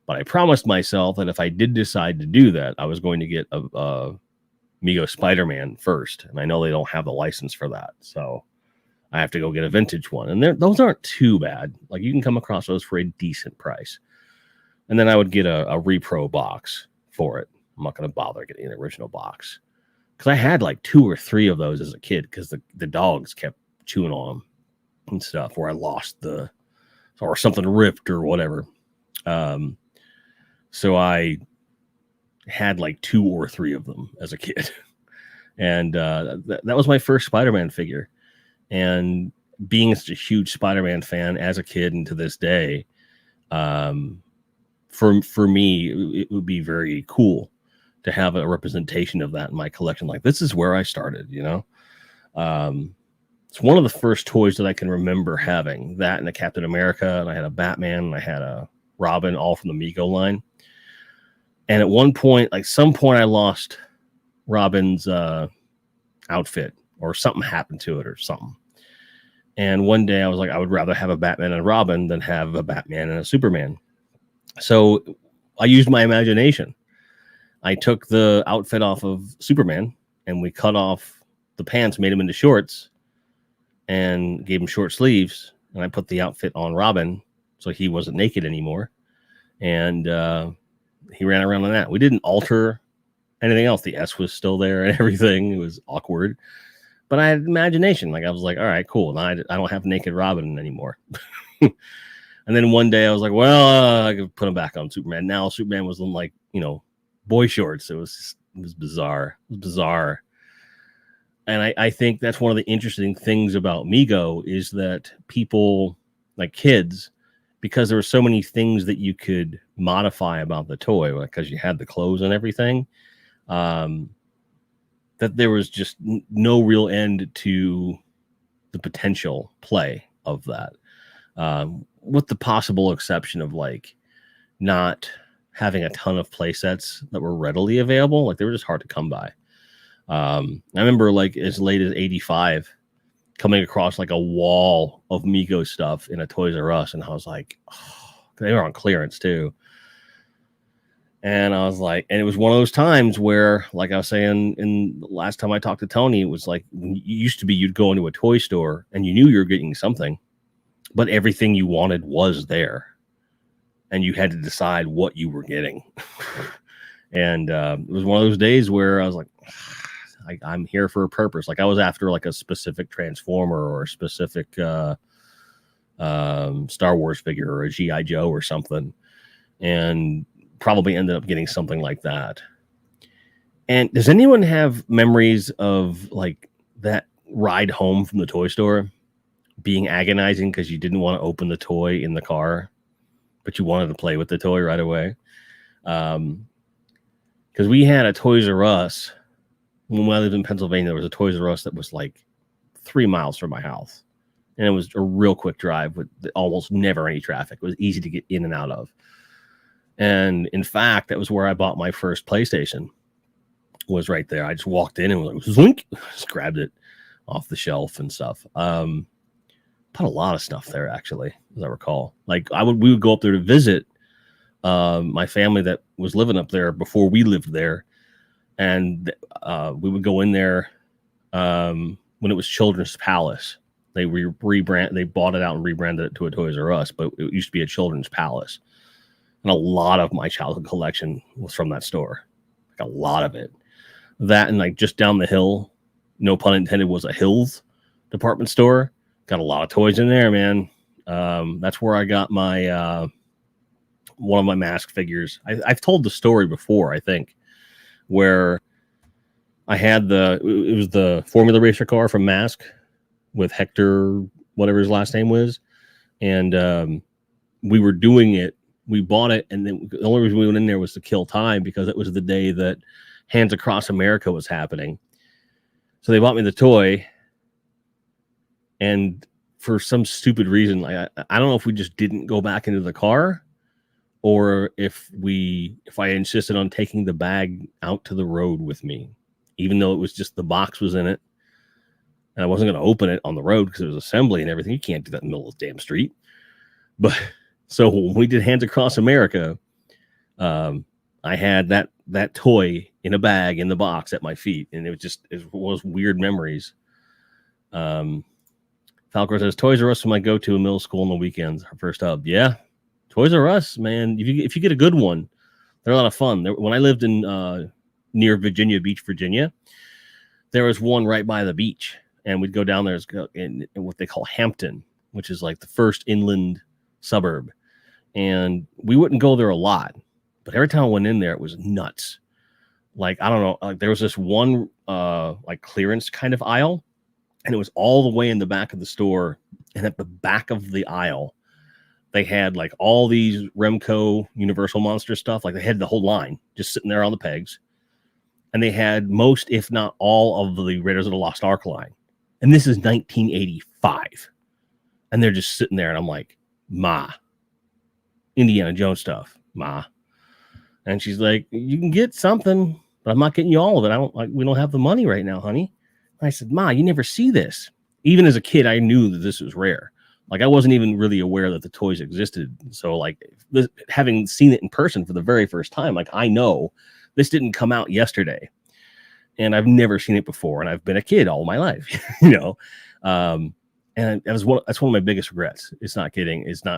But I promised myself that if I did decide to do that, I was going to get a Mego Spider-Man first, and I know they don't have the license for that, so I have to go get a vintage one. And those aren't too bad. Like you can come across those for a decent price. And then I would get a repro box for it. I'm not going to bother getting an original box. because I had like 2 or 3 of those as a kid because the dogs kept chewing on them and stuff, where I lost or something ripped or whatever. So I had like 2 or 3 of them as a kid. And that was my first Spider-Man figure. And being such a huge Spider-Man fan as a kid and to this day, for me, it would be very cool to have a representation of that in my collection. Like, this is where I started, you know? It's one of the first toys that I can remember having, that and a Captain America, and I had a Batman, and I had a Robin, all from the Mego line. And at one point, like some point, I lost Robin's outfit, or something happened to it or something. And one day I was like, I would rather have a Batman and a Robin than have a Batman and a Superman. So I used my imagination. I took the outfit off of Superman, and we cut off the pants, made him into shorts, and gave him short sleeves. And I put the outfit on Robin so he wasn't naked anymore. And he ran around in that. We didn't alter anything else. The S was still there and everything. It was awkward. But I had imagination. Like, I was like, all right, cool. Now I don't have naked Robin anymore. And then one day I was like, well, I could put him back on Superman. Now Superman was in, like, you know, boy shorts. It was bizarre. It was bizarre. And I think that's one of the interesting things about Mego is that people, like kids, because there were so many things that you could modify about the toy, because you had the clothes and everything, that there was just no real end to the potential play of that. With the possible exception of, like, not having a ton of play sets that were readily available. Like, they were just hard to come by. I remember, like, as late as 85 coming across like a wall of Mego stuff in a Toys R Us, and I was like, oh, they were on clearance too. And I was like, and it was one of those times where, like I was saying in the last time I talked to Tony, it was like, it used to be you'd go into a toy store and you knew you were getting something, but everything you wanted was there, and you had to decide what you were getting. And it was one of those days where I was like, I'm here for a purpose. Like, I was after like a specific Transformer or a specific Star Wars figure or a G.I. Joe or something, and probably ended up getting something like that. And does anyone have memories of, like, that ride home from the toy store being agonizing because you didn't want to open the toy in the car, but you wanted to play with the toy right away? Because we had a Toys R Us. When I lived in Pennsylvania, there was a Toys R Us that was like 3 miles from my house. And it was a real quick drive with almost never any traffic. It was easy to get in and out of. And in fact, that was where I bought my first PlayStation, was right there. I just walked in and was like, zoink, just grabbed it off the shelf and stuff. Put a lot of stuff there, actually, as I recall. Like, we would go up there to visit my family that was living up there before we lived there. And we would go in there when it was Children's Palace. They they bought it out and rebranded it to a Toys R Us, but it used to be a Children's Palace. And a lot of my childhood collection was from that store. Like, a lot of it. That, and like just down the hill, no pun intended, was a Hills department store. Got a lot of toys in there, man. That's where I got my one of my Mask figures. I've told the story before, I think, where I had it was the Formula Racer car from Mask with Hector, whatever his last name was. And we were doing it. We bought it. And then the only reason we went in there was to kill time, because it was the day that Hands Across America was happening. So they bought me the toy. And for some stupid reason, I don't know if we just didn't go back into the car, or if I insisted on taking the bag out to the road with me, even though it was just the box was in it, and I wasn't going to open it on the road because it was assembly and everything. You can't do that in the middle of the damn street. But so when we did Hands Across America, I had that toy in a bag in the box at my feet, and it was weird memories. Falcor says, Toys R Us was my go-to in middle school on the weekends. Our first hub. Yeah. Toys R Us, man. If you get a good one, they're a lot of fun. When I lived in near Virginia Beach, Virginia, there was one right by the beach, and we'd go down there in what they call Hampton, which is like the first inland suburb. And we wouldn't go there a lot, but every time I went in there, it was nuts. Like, I don't know, like there was this one like clearance kind of aisle, and it was all the way in the back of the store. And at the back of the aisle, they had like all these Remco Universal Monster stuff. Like they had the whole line just sitting there on the pegs. And they had most, if not all, of the Raiders of the Lost Ark line. And this is 1985. And they're just sitting there. And I'm like, Ma, Indiana Jones stuff, Ma. And she's like, you can get something, but I'm not getting you all of it. We don't have the money right now, honey. And I said, Ma, you never see this. Even as a kid, I knew that this was rare. Like, I wasn't even really aware that the toys existed. So, like, having seen it in person for the very first time, like, I know this didn't come out yesterday. And I've never seen it before. And I've been a kid all my life, you know. And that's one of my biggest regrets. It's not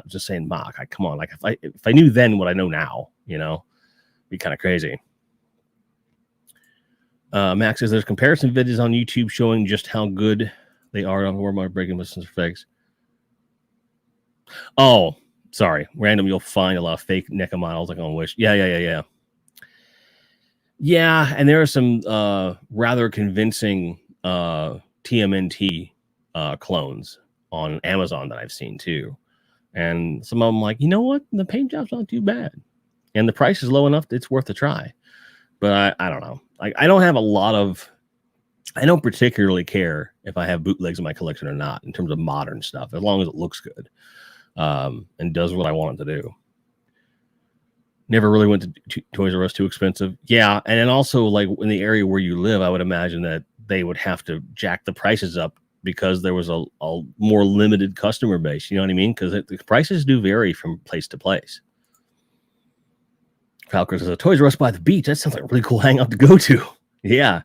just saying, Ma, come on. Like, if I knew then what I know now, you know, it'd be kind of crazy. Max says there's comparison videos on YouTube showing just how good they are on Warmark breaking business effects. Oh, sorry. Random, you'll find a lot of fake NECA models like on Wish. Yeah. Yeah, and there are some rather convincing TMNT clones on Amazon that I've seen too. And some of them like, you know what? The paint job's not too bad. And the price is low enough that it's worth a try. But I don't know. Like, I don't particularly care if I have bootlegs in my collection or not in terms of modern stuff, as long as it looks good and does what I want it to do. Never really went to Toys R Us, too expensive. Yeah, and then also, like, in the area where you live, I would imagine that they would have to jack the prices up because there was a more limited customer base. You know what I mean? Because the prices do vary from place to place. Falcon says, a Toys R Us by the beach. That sounds like a really cool hangout to go to. Yeah.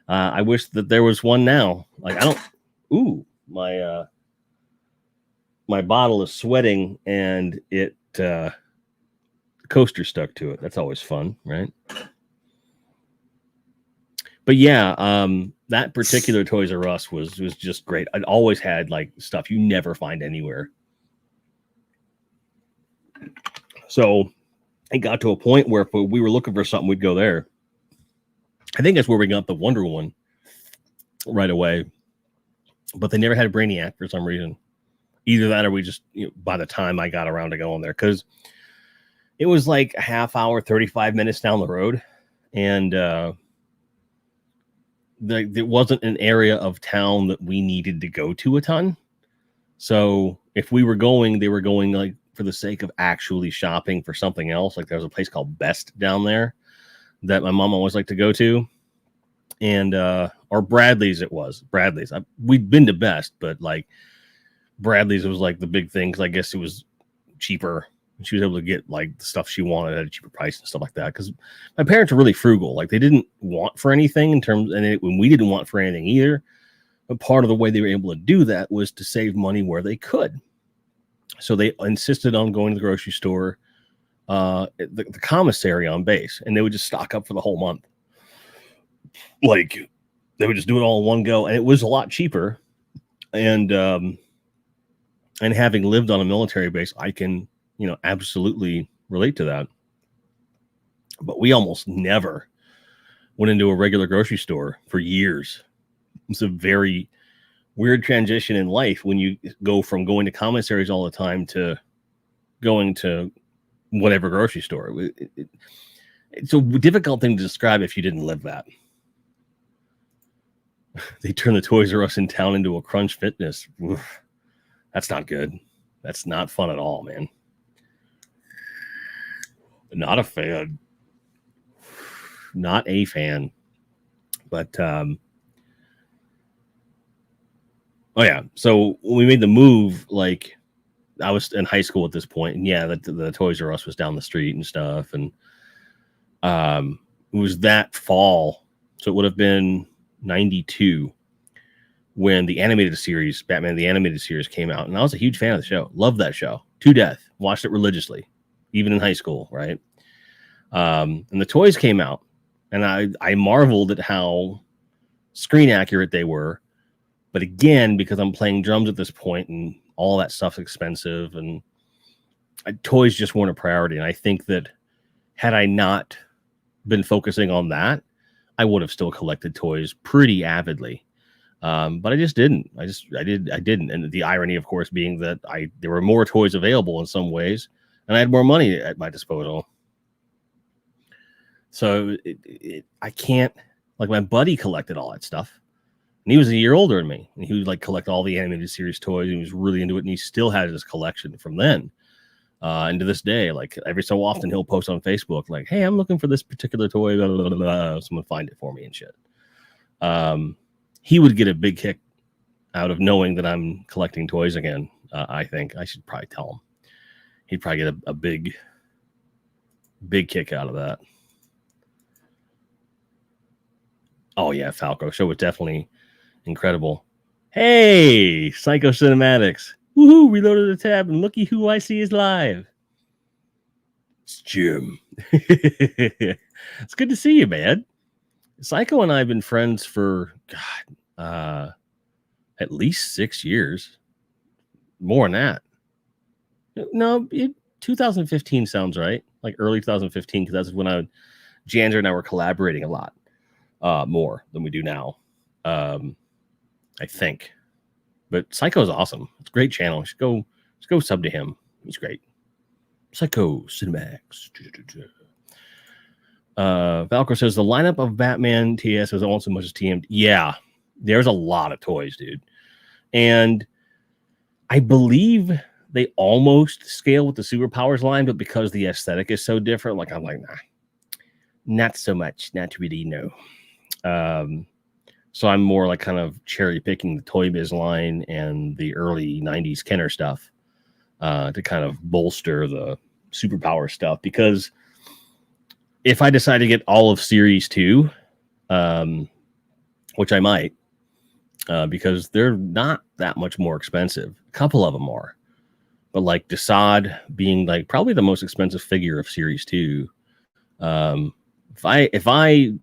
I wish that there was one now. Like, my bottle is sweating and it coaster stuck to it. That's always fun, right? But yeah, that particular Toys R Us was just great. It always had like stuff you never find anywhere. So it got to a point where if we were looking for something, we'd go there. I think that's where we got the Wonder one right away. But they never had Brainiac for some reason. Either that or we just, by the time I got around to going there, because it was like a half hour, 35 minutes down the road. And there wasn't an area of town that we needed to go to a ton. So if we were going, they were going like for the sake of actually shopping for something else. Like there's a place called Best down there that my mom always liked to go to. And, or Bradley's it was. Bradley's. We'd been to Best, but like Bradley's was like the big thing because I guess it was cheaper. She was able to get like the stuff she wanted at a cheaper price and stuff like that. Because my parents were really frugal. Like they didn't want for anything when we didn't want for anything either. But part of the way they were able to do that was to save money where they could. So they insisted on going to the grocery store, the commissary on base, and they would just stock up for the whole month. Like they would just do it all in one go, and it was a lot cheaper. And having lived on a military base, I can, absolutely relate to that. But we almost never went into a regular grocery store for years. It's a very weird transition in life when you go from going to commissaries all the time to going to whatever grocery store. It's a difficult thing to describe if you didn't live that. They turned the Toys R Us in town into a Crunch Fitness. Oof. That's not good. That's not fun at all, man. Not a fan. Not a fan. But, oh yeah. So when we made the move, like I was in high school at this point, and yeah, the Toys R Us was down the street and stuff. And it was that fall. So it would have been 92 when the animated series, Batman the Animated Series, came out. And I was a huge fan of the show. Loved that show to death. Watched it religiously, even in high school, right? And the toys came out. And I marveled at how screen accurate they were. But again, because I'm playing drums at this point and all that stuff's expensive, and toys just weren't a priority. And I think that had I not been focusing on that, I would have still collected toys pretty avidly. But I just didn't. I didn't. And the irony, of course, being that there were more toys available in some ways, and I had more money at my disposal. So I can't, like, my buddy collected all that stuff, and he was a year older than me, and he would like collect all the animated series toys, and he was really into it, and he still had his collection from then. And to this day, like every so often he'll post on Facebook, like, hey, I'm looking for this particular toy, blah, blah, blah, blah. Someone find it for me and shit. He would get a big kick out of knowing that I'm collecting toys again. I think I should probably tell him. He'd probably get a big kick out of that. Oh yeah, Falco show was definitely incredible. Hey, Psycho Cinematics. Woohoo, reloaded the tab, and looky who I see is live. It's Jim. It's good to see you, man. Psycho and I have been friends for, God, at least 6 years. More than that. No, 2015 sounds right. Like early 2015, because that's when Jander and I were collaborating a lot more than we do now. I think. But Psycho is awesome. It's a great channel. Just go sub to him. He's great. Psycho Cinemax. Valkyr says the lineup of Batman TS is almost as much as TMD. Yeah, there's a lot of toys, dude. And I believe they almost scale with the Superpowers line, but because the aesthetic is so different, like I'm like, nah, not so much. Not really, no. So I'm more like kind of cherry picking the Toy Biz line and the early 90s Kenner stuff to kind of bolster the Superpower stuff. Because if I decide to get all of Series 2, which I might, because they're not that much more expensive. A couple of them are. But like Desaad being like probably the most expensive figure of Series 2. If I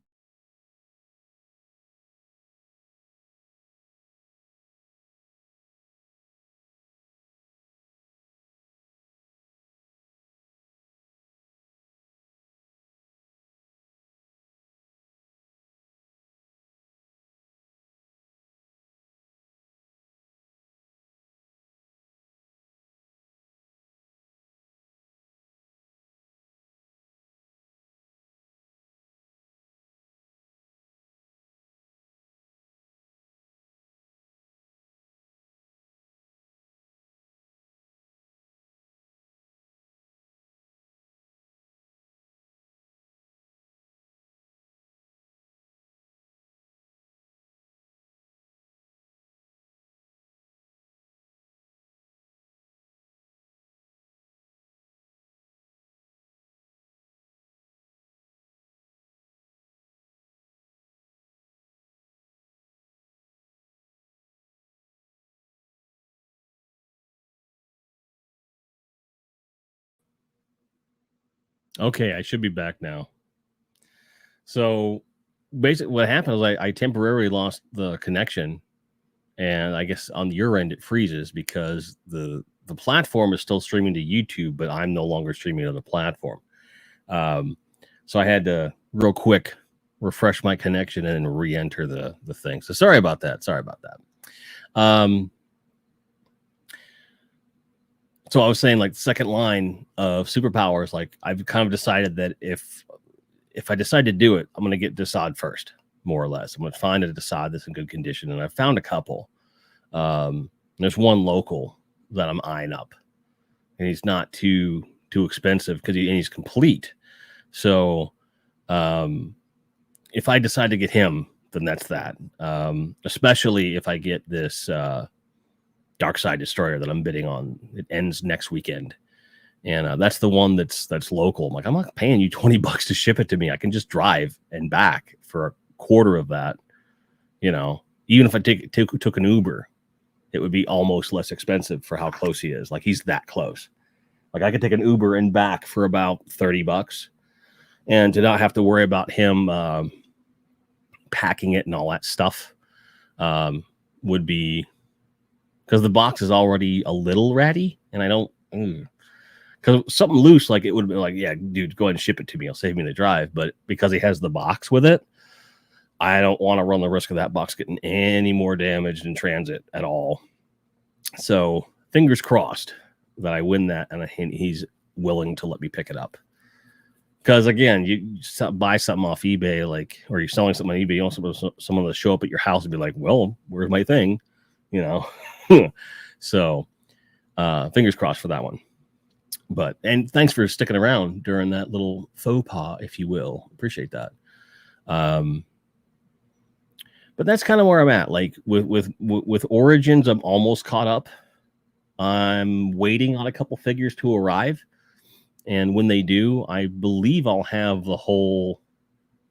Okay, I should be back now. So basically what happened was I temporarily lost the connection, and I guess on your end it freezes because the platform is still streaming to YouTube, but I'm no longer streaming to the platform. So I had to real quick refresh my connection and then re-enter the thing. So sorry about that. So I was saying, like, the second line of Superpowers, like I've kind of decided that if I decide to do it, I'm going to get Desaad first, more or less. I'm going to find a Desaad that's in good condition, and I found a couple. There's one local that I'm eyeing up, and he's not too expensive because he's complete. So if I decide to get him, then that's that. Especially if I get this Darkseid Destroyer that I'm bidding on. It ends next weekend, and that's the one that's local. I'm like, I'm not paying you $20 to ship it to me. I can just drive and back for a quarter of that. You know, even if I took an Uber, it would be almost less expensive for how close he is. Like, he's that close. Like, I could take an Uber and back for about $30, and to not have to worry about him packing it and all that stuff would be, because the box is already a little ratty, and I don't, because something loose, like it would be like, yeah, dude, go ahead and ship it to me. It'll save me the drive. But because he has the box with it, I don't want to run the risk of that box getting any more damaged in transit at all. So fingers crossed that I win that, and he's willing to let me pick it up. Because again, you buy something off eBay, like, or you're selling something on eBay, you want someone to show up at your house and be like, well, where's my thing? You know? So fingers crossed for that one. But, and thanks for sticking around during that little faux pas, if you will. Appreciate that. But that's kind of where I'm at. Like with Origins, I'm almost caught up. I'm waiting on a couple figures to arrive. And when they do, I believe I'll have the whole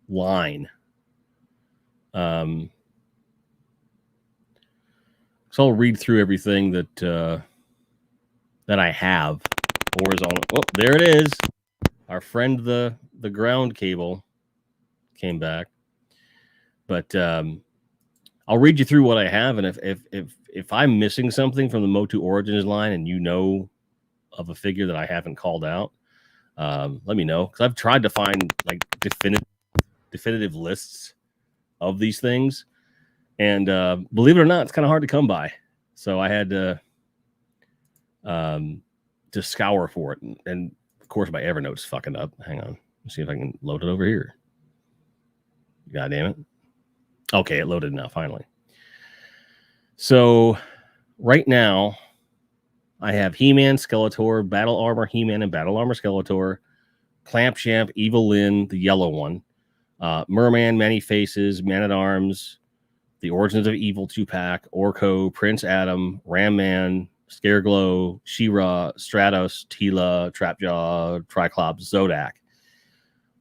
line. So I'll read through everything that I have. Horizontal. Oh, there it is. Our friend the ground cable came back. But I'll read you through what I have, and if I'm missing something from the Motu Origins line, and you know of a figure that I haven't called out, let me know, because I've tried to find like definitive lists of these things, and believe it or not, it's kind of hard to come by. So I had to scour for it, and of course my Evernote's fucking up. Hang on, let's see if I can load it over here. God damn it. Okay, it loaded now, finally. So right now I have He-Man, Skeletor, Battle Armor He-Man, and Battle Armor Skeletor, Clampchamp, Evil Lyn, the yellow one, Merman, Many Faces, Man-at-Arms, the Origins of Evil 2-pack, Orko, Prince Adam, Ram Man, Scareglow, She-Ra, Stratos, Tila, Trapjaw, Triclops, Zodak.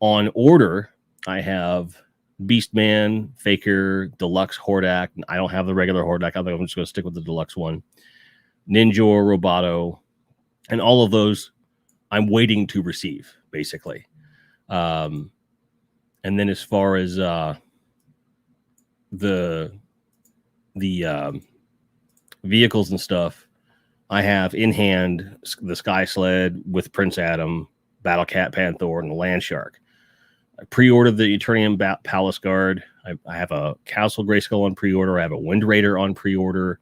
On order, I have Beastman, Faker, Deluxe Hordak. I don't have the regular Hordak. I think I'm just going to stick with the deluxe one. Ninjor, Roboto, and all of those I'm waiting to receive, basically. And then as far as the vehicles and stuff, I have in hand the Sky Sled with Prince Adam, Battle Cat Panther, and the Land Shark. I pre-ordered the Eternium Palace Guard. I have a Castle Grayskull on pre-order. I have a Wind Raider on pre-order.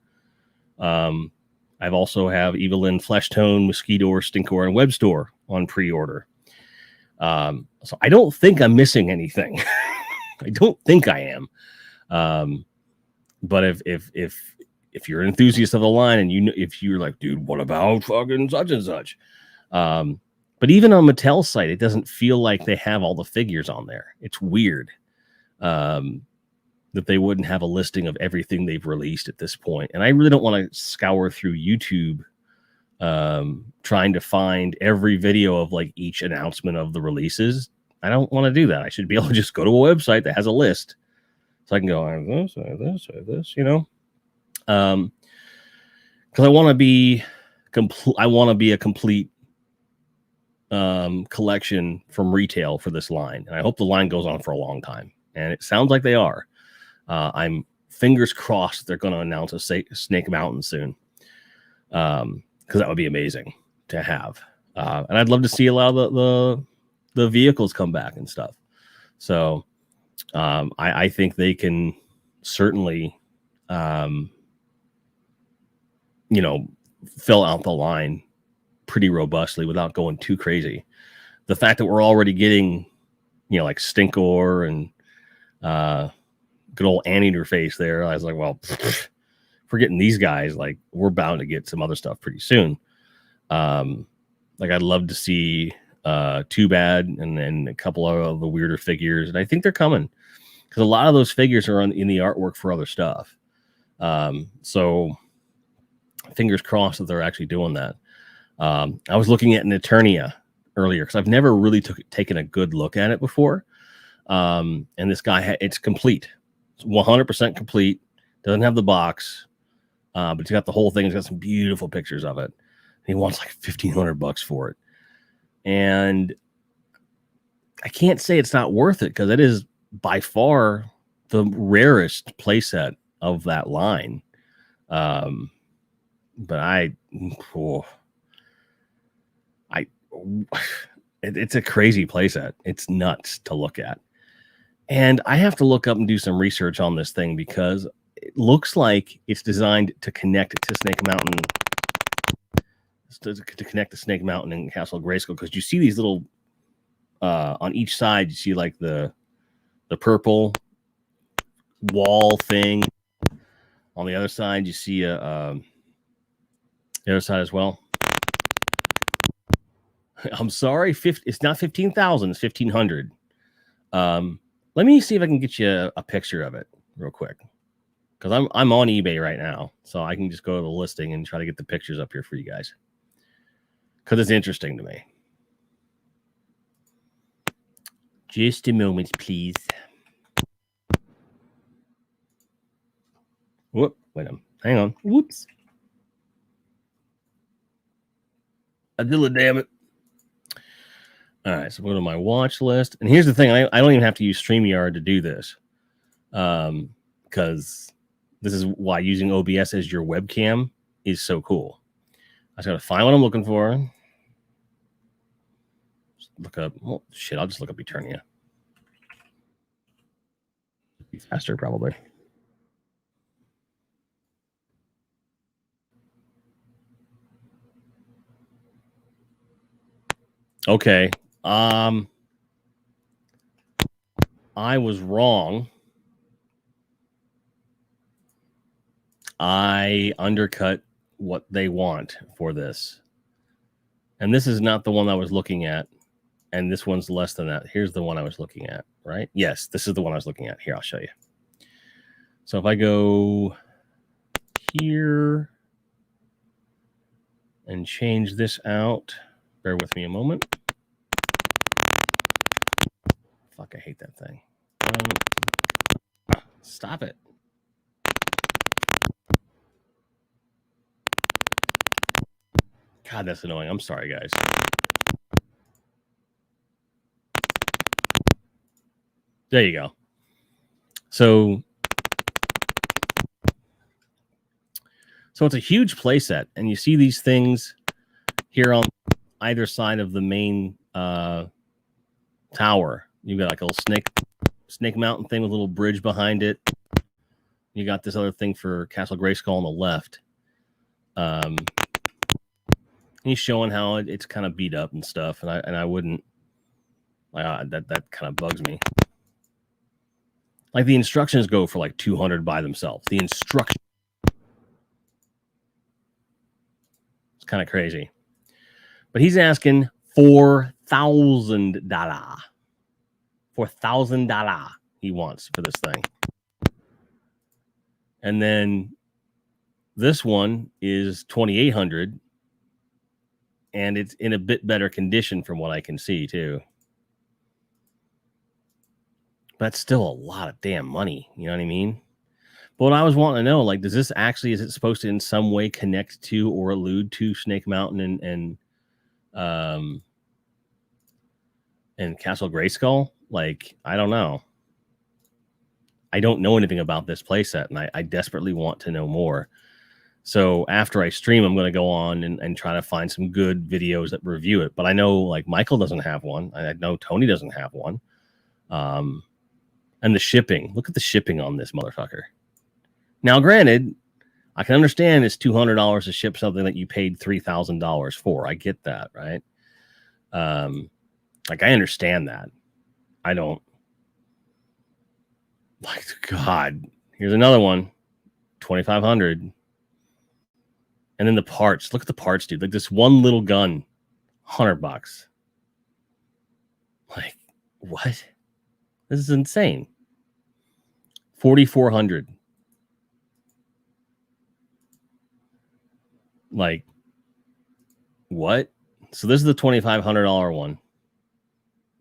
I've also have Evil Lyn, Flesh Tone, Mosquito, Stinkor, and Webstore on pre-order. So I don't think I'm missing anything. I don't think I am. But if you're an enthusiast of the line, and if you're like, dude, what about fucking such and such? But even on Mattel's site, it doesn't feel like they have all the figures on there. It's weird that they wouldn't have a listing of everything they've released at this point. And I really don't want to scour through YouTube trying to find every video of like each announcement of the releases. I don't want to do that. I should be able to just go to a website that has a list, so I can go, I have this, I have this, I have this, you know. Because I want to be a complete collection from retail for this line, and I hope the line goes on for a long time, and it sounds like they are. I'm fingers crossed they're going to announce a Snake Mountain soon, because that would be amazing to have, and I'd love to see a lot of the vehicles come back and stuff. So I think they can certainly fill out the line pretty robustly without going too crazy. The fact that we're already getting, like Stinkor and good old Anteater Face there, I was like, well, if we're getting these guys, like, we're bound to get some other stuff pretty soon. Like, I'd love to see Too Bad and then a couple of the weirder figures, and I think they're coming because a lot of those figures are in the artwork for other stuff. So fingers crossed that they're actually doing that. I was looking at an Eternia earlier because I've never really taken a good look at it before. And this guy, it's complete. It's 100% complete. Doesn't have the box, but it's got the whole thing. It's got some beautiful pictures of it. He wants like $1,500 for it. And I can't say it's not worth it because it is by far the rarest playset of that line. But it's a crazy playset. It's nuts to look at. And I have to look up and do some research on this thing because it looks like it's designed to connect to Snake Mountain, to connect to Snake Mountain and Castle Grayskull, because you see these little on each side, you see like the purple wall thing. On the other side, you see the other side as well. I'm sorry, it's not 15,000, it's 1,500. Let me see if I can get you a picture of it real quick, because I'm on eBay right now, so I can just go to the listing and try to get the pictures up here for you guys, because it's interesting to me. Just a moment, please. Whoop! Wait a minute. Hang on. Whoops! Damn it! All right, so go to my watch list. And here's the thing. I don't even have to use StreamYard to do this, because this is why using OBS as your webcam is so cool. I just got to find what I'm looking for. Just look up. Oh, shit, I'll just look up Eternia. Be faster, probably. Okay. I was wrong. I undercut what they want for this. And this is not the one I was looking at. And this one's less than that. Here's the one I was looking at, right? Yes, this is the one I was looking at. Here, I'll show you. So if I go here and change this out, bear with me a moment. Fuck, I hate that thing. Stop it. God, that's annoying. I'm sorry, guys. There you go. So it's a huge playset, and you see these things here on either side of the main tower. You've got like a little Snake Mountain thing with a little bridge behind it. You got this other thing for Castle Grayskull on the left. He's showing how it's kind of beat up and stuff, and I wouldn't. That kind of bugs me. Like the instructions go for like 200 by themselves. The instruction. It's kind of crazy. But he's asking $4,000. $4,000 he wants for this thing. And then this one is $2,800. And it's in a bit better condition from what I can see, too. But that's still a lot of damn money. You know what I mean? But what I was wanting to know, like, is it supposed to in some way connect to or allude to Snake Mountain and Castle Grayskull? Like, I don't know. I don't know anything about this playset, and I desperately want to know more. So after I stream, I'm going to go on and try to find some good videos that review it. But I know, like, Michael doesn't have one. I know Tony doesn't have one. And the shipping. Look at the shipping on this motherfucker. Now, granted, I can understand it's $200 to ship something that you paid $3,000 for. I get that, right? Like, I understand that. I don't. Like, God. Here's another one. $2,500. And then the parts. Look at the parts, dude. Like, this one little gun. $100. Like, what? This is insane. $4,400. Like, what? So this is the $2,500 one.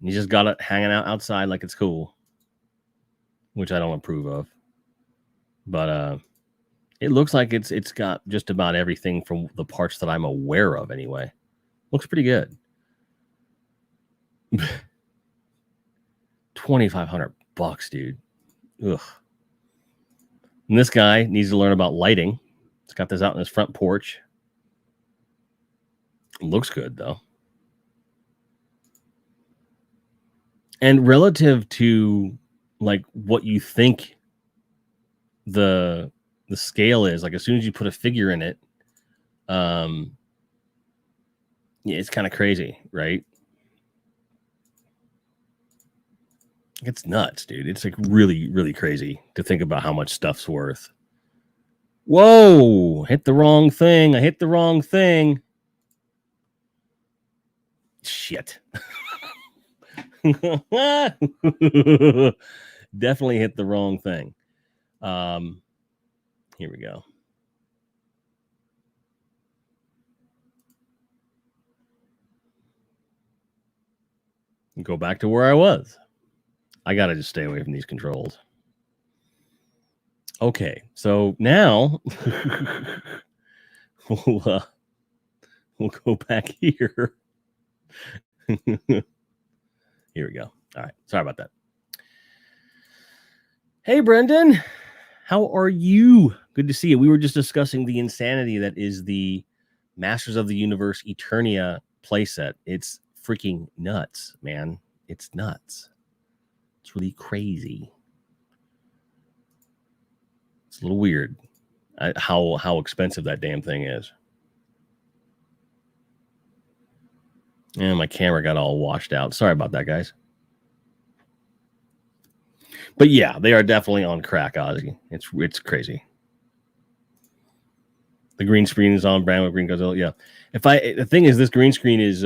You just got it hanging out outside like it's cool, which I don't approve of. But it looks like it's got just about everything from the parts that I'm aware of anyway. Looks pretty good. $2,500, dude. Ugh. And this guy needs to learn about lighting. He's got this out in his front porch. It looks good, though. And relative to like what you think the scale is, like as soon as you put a figure in it, yeah, it's kind of crazy, right? It's nuts, dude. It's like really, really crazy to think about how much stuff's worth. Whoa, hit the wrong thing. I hit the wrong thing. Shit. Definitely hit the wrong thing. Here we go. Go back to where I was. I gotta just stay away from these controls. Okay, so now we'll go back here. Here we go. All right. Sorry about that. Hey, Brendan. How are you? Good to see you. We were just discussing the insanity that is the Masters of the Universe Eternia playset. It's freaking nuts, man. It's nuts. It's really crazy. It's a little weird how expensive that damn thing is. And my camera got all washed out. Sorry about that, guys. But yeah, they are definitely on crack, Ozzy. It's crazy. The green screen is on brand with Green Godzilla. Yeah. The thing is, this green screen is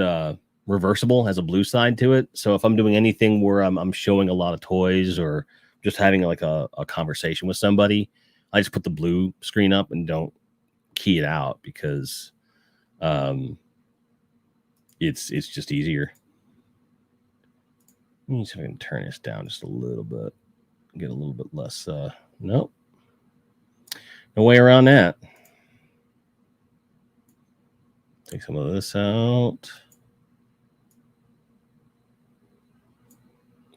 reversible, has a blue side to it. So if I'm doing anything where I'm showing a lot of toys or just having like a conversation with somebody, I just put the blue screen up and don't key it out because it's just easier. Let me see if I can turn this down just a little bit. Get a little bit less. Nope. No way around that. Take some of this out.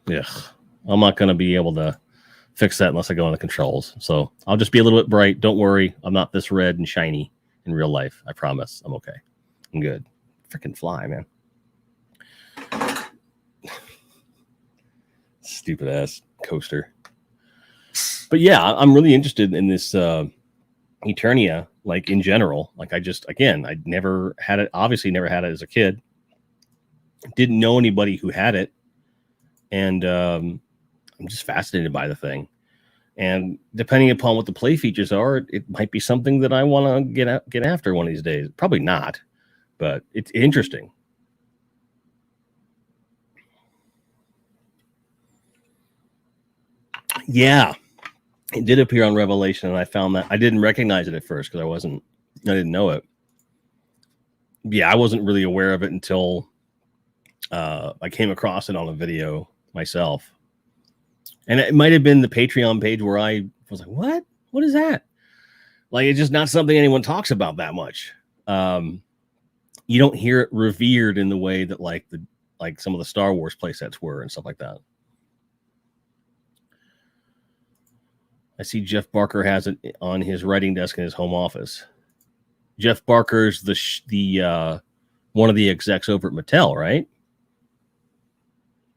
Yeah, I'm not going to be able to fix that unless I go on the controls. So I'll just be a little bit bright. Don't worry. I'm not this red and shiny in real life. I promise. I'm okay. I'm good. Freaking fly, man. Stupid ass coaster. But yeah, I'm really interested in this Eternia, like in general. Like I never had it. Obviously never had it as a kid. Didn't know anybody who had it. And I'm just fascinated by the thing. And depending upon what the play features are, it might be something that I want to get after one of these days. Probably not, but it's interesting. Yeah, it did appear on Revelation, and I found that I didn't recognize it at first because I didn't know it. Yeah, I wasn't really aware of it until I came across it on a video myself. And it might have been the Patreon page where I was like, what? What is that? Like, it's just not something anyone talks about that much. You don't hear it revered in the way that like some of the Star Wars playsets were and stuff like that. I see Jeff Barker has it on his writing desk in his home office. Jeff Barker's the one of the execs over at Mattel, right?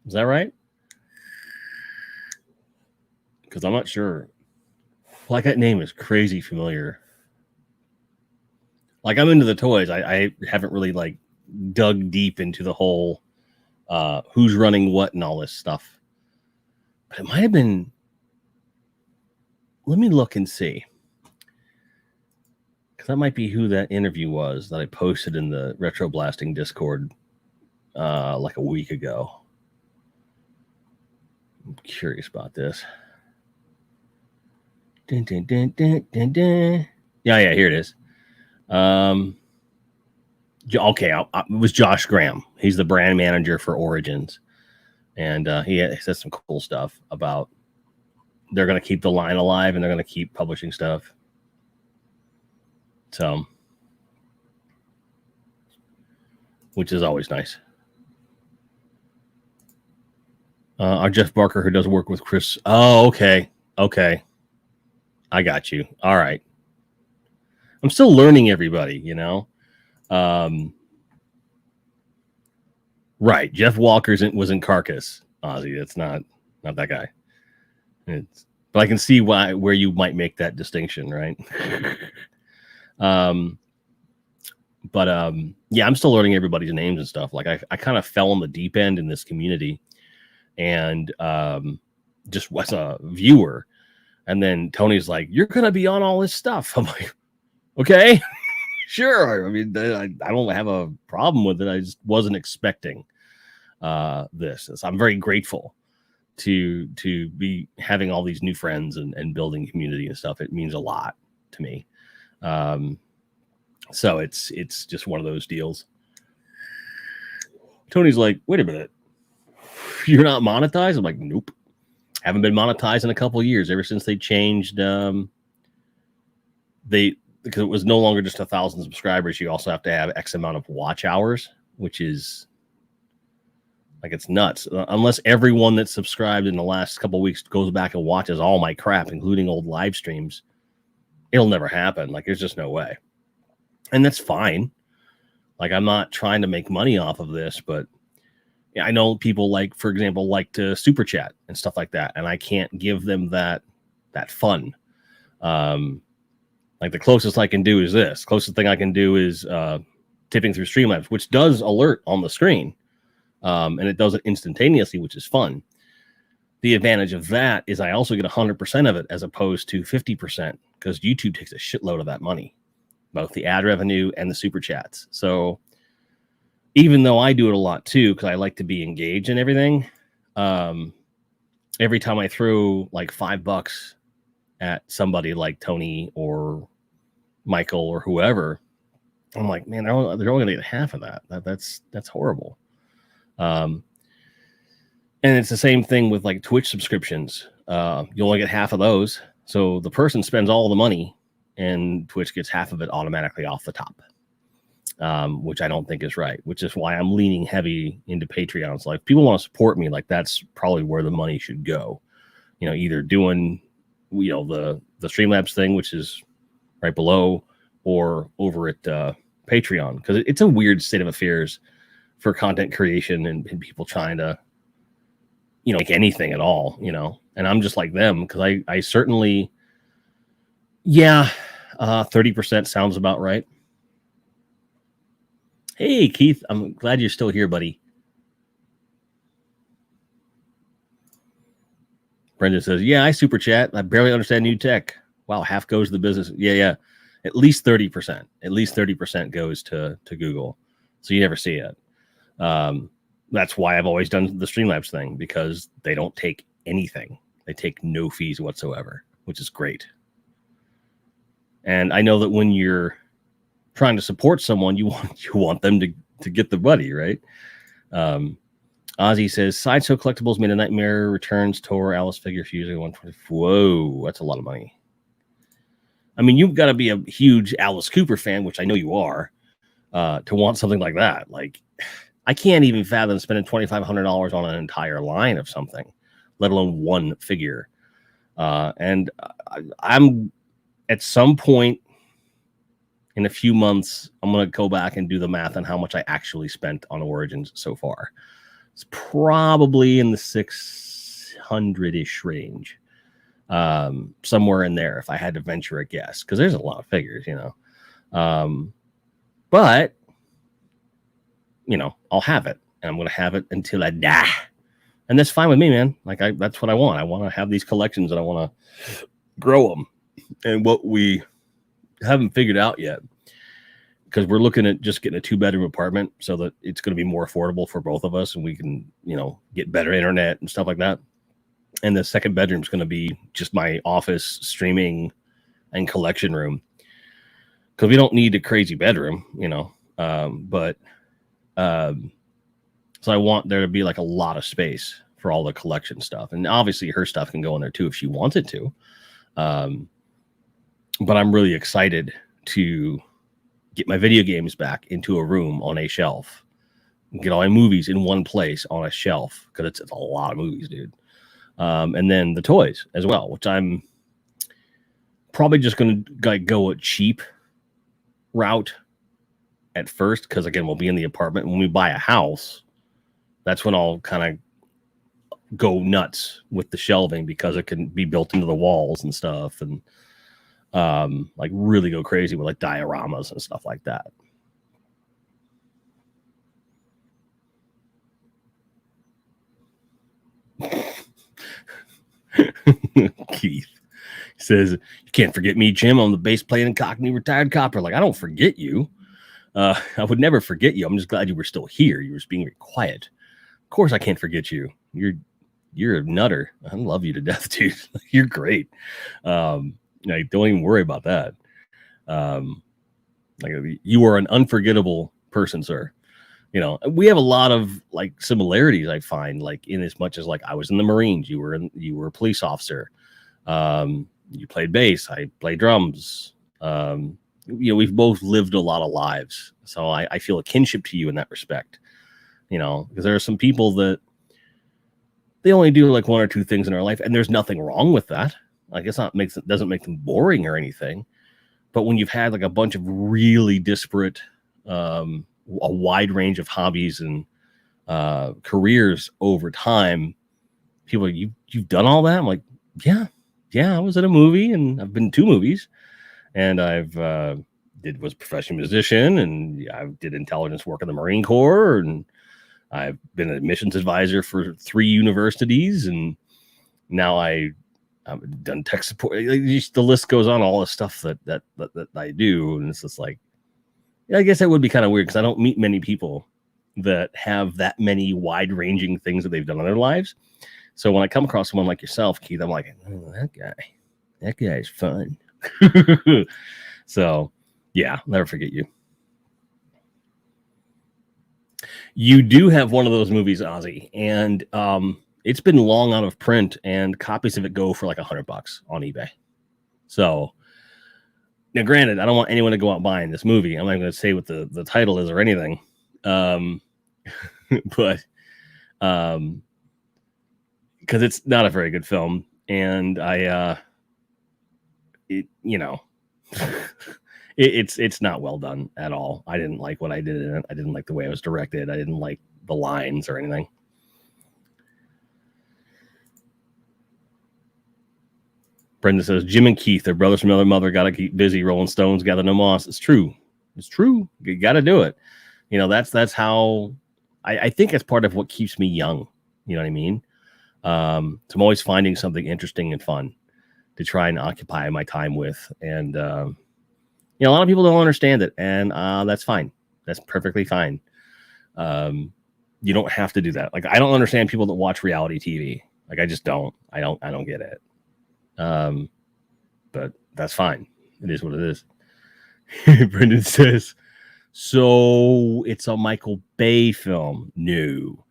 Is that right? Because I'm not sure. Like, that name is crazy familiar. Like, I'm into the toys. I haven't really like dug deep into the whole who's running what and all this stuff. But it might have been. Let me look and see. Because that might be who that interview was that I posted in the Retro Blasting Discord like a week ago. I'm curious about this. Dun, dun, dun, dun, dun, dun. Yeah, here it is. Okay, it was Josh Graham. He's the brand manager for Origins. And he says some cool stuff about they're going to keep the line alive and they're going to keep publishing stuff. So, which is always nice. Our Jeff Barker, who does work with Chris. Oh, okay. I got you. All right. I'm still learning everybody, you know. Right. Jeff Walker was in Carcass, Ozzy. It's not that guy. But I can see where you might make that distinction, right? Yeah, I'm still learning everybody's names and stuff. Like I kind of fell on the deep end in this community, and just was a viewer. And then Tony's like, "You're gonna be on all this stuff." I'm like, "Okay, sure." I mean, I don't have a problem with it. I just wasn't expecting this. So I'm very grateful to be having all these new friends and building community and stuff. It means a lot to me. So it's just one of those deals. Tony's like, "Wait a minute, you're not monetized?" I'm like, "Nope, haven't been monetized in a couple of years, ever since they changed because it was no longer just 1,000 subscribers. You also have to have X amount of watch hours, which is like, it's nuts. Unless everyone that's subscribed in the last couple of weeks goes back and watches all my crap, including old live streams, it'll never happen. Like, there's just no way. And that's fine. Like, I'm not trying to make money off of this, but yeah, I know people, like, for example, like to super chat and stuff like that, and I can't give them that fun. Like, the closest I can do is this. Closest thing I can do is tipping through Streamlabs, which does alert on the screen. And it does it instantaneously, which is fun. The advantage of that is I also get 100% of it as opposed to 50%, because YouTube takes a shitload of that money, both the ad revenue and the super chats. So even though I do it a lot too, because I like to be engaged in everything, every time I throw like $5 at somebody like Tony or Michael or whoever, I'm like, man, they're only going to get half of that. That's horrible. And it's the same thing with like Twitch subscriptions. You only get half of those. So the person spends all the money and Twitch gets half of it automatically off the top, which I don't think is right, which is why I'm leaning heavy into Patreon. So like, if people want to support me, like, that's probably where the money should go. You know, either doing, you know, the Streamlabs thing, which is right below, or over at Patreon, because it's a weird state of affairs for content creation and people trying to, you know, make anything at all, you know. And I'm just like them, because I certainly, 30% sounds about right. Hey, Keith, I'm glad you're still here, buddy. Brenda says, "Yeah, I super chat. I barely understand new tech. Wow, half goes to the business." Yeah. At least 30%. At least 30% goes to Google. So you never see it. That's why I've always done the Streamlabs thing, because they don't take anything. They take no fees whatsoever, which is great. And I know that when you're trying to support someone, you want them to get the money, right? Ozzy says, Sideshow Collectibles made a Nightmare Returns tour, Alice figure fusing 120. Whoa, that's a lot of money. I mean, you've got to be a huge Alice Cooper fan, which I know you are, to want something like that. Like, I can't even fathom spending $2,500 on an entire line of something, let alone one figure. And I'm at some point in a few months, I'm going to go back and do the math on how much I actually spent on Origins so far. It's probably in the 600-ish range, somewhere in there, if I had to venture a guess, because there's a lot of figures, you know. But, you know, I'll have it, and I'm going to have it until I die. And that's fine with me, man. Like, that's what I want. I want to have these collections, and I want to grow them. And what we haven't figured out yet, because we're looking at just getting a 2-bedroom apartment so that it's going to be more affordable for both of us, and we can, you know, get better internet and stuff like that. And the second bedroom is going to be just my office, streaming, and collection room, because we don't need a crazy bedroom, you know. So I want there to be like a lot of space for all the collection stuff, and obviously her stuff can go in there too if she wanted to. But I'm really excited to get my video games back into a room on a shelf, get all my movies in one place on a shelf, because it's a lot of movies, dude. And then the toys as well, which I'm Probably just going to like go a cheap route at first, because again, we'll be in the apartment. When we buy a house, that's when I'll kind of go nuts with the shelving, because it can be built into the walls and stuff, and like really go crazy with like dioramas and stuff like that. Keith says, "You can't forget me, Jim. I'm the bass playing Cockney retired copper." Like, I don't forget you. I would never forget you. I'm just glad you were still here. You were just being very quiet. Of course, I can't forget you. You're a nutter. I love you to death, dude. You're great. Like, don't even worry about that. Like, you are an unforgettable person, sir. You know, we have a lot of like similarities, I find, like in as much as like I was in the Marines, you were a police officer. You played bass, I played drums. You know, we've both lived a lot of lives. So I feel a kinship to you in that respect, you know, because there are some people that they only do like one or two things in their life, and there's nothing wrong with that. Like, doesn't make them boring or anything. But when you've had like a bunch of really disparate, a wide range of hobbies and careers over time, people are, you've done all that? I'm like, yeah, I was in a movie, and I've been in 2 movies, and I've was a professional musician, and I did intelligence work in the Marine Corps, and I've been an admissions advisor for 3 universities, and now I've done tech support. The list goes on, all the stuff that I do, and it's just like, I guess that would be kind of weird, because I don't meet many people that have that many wide-ranging things that they've done in their lives. So when I come across someone like yourself, Keith, I'm like, oh, that guy's fun. So, yeah, I'll never forget you. You do have one of those movies, Ozzy, and it's been long out of print, and copies of it go for like $100 on eBay. So now, granted, I don't want anyone to go out buying this movie. I'm not going to say what the title is or anything, but because it's not a very good film, and it's not well done at all. I didn't like what I did in it. I didn't like the way it was directed. I didn't like the lines or anything. Brenda says, Jim and Keith, they're brothers from another mother, got to keep busy rolling stones, gather no moss. It's true. You got to do it. You know, that's how I think that's part of what keeps me young. You know what I mean? So I'm always finding something interesting and fun to try and occupy my time with. And, a lot of people don't understand it, and that's fine. That's perfectly fine. You don't have to do that. Like, I don't understand people that watch reality TV. Like, I just don't. I don't get it. But that's fine. It is what it is. Brendan says, so it's a Michael Bay film. No,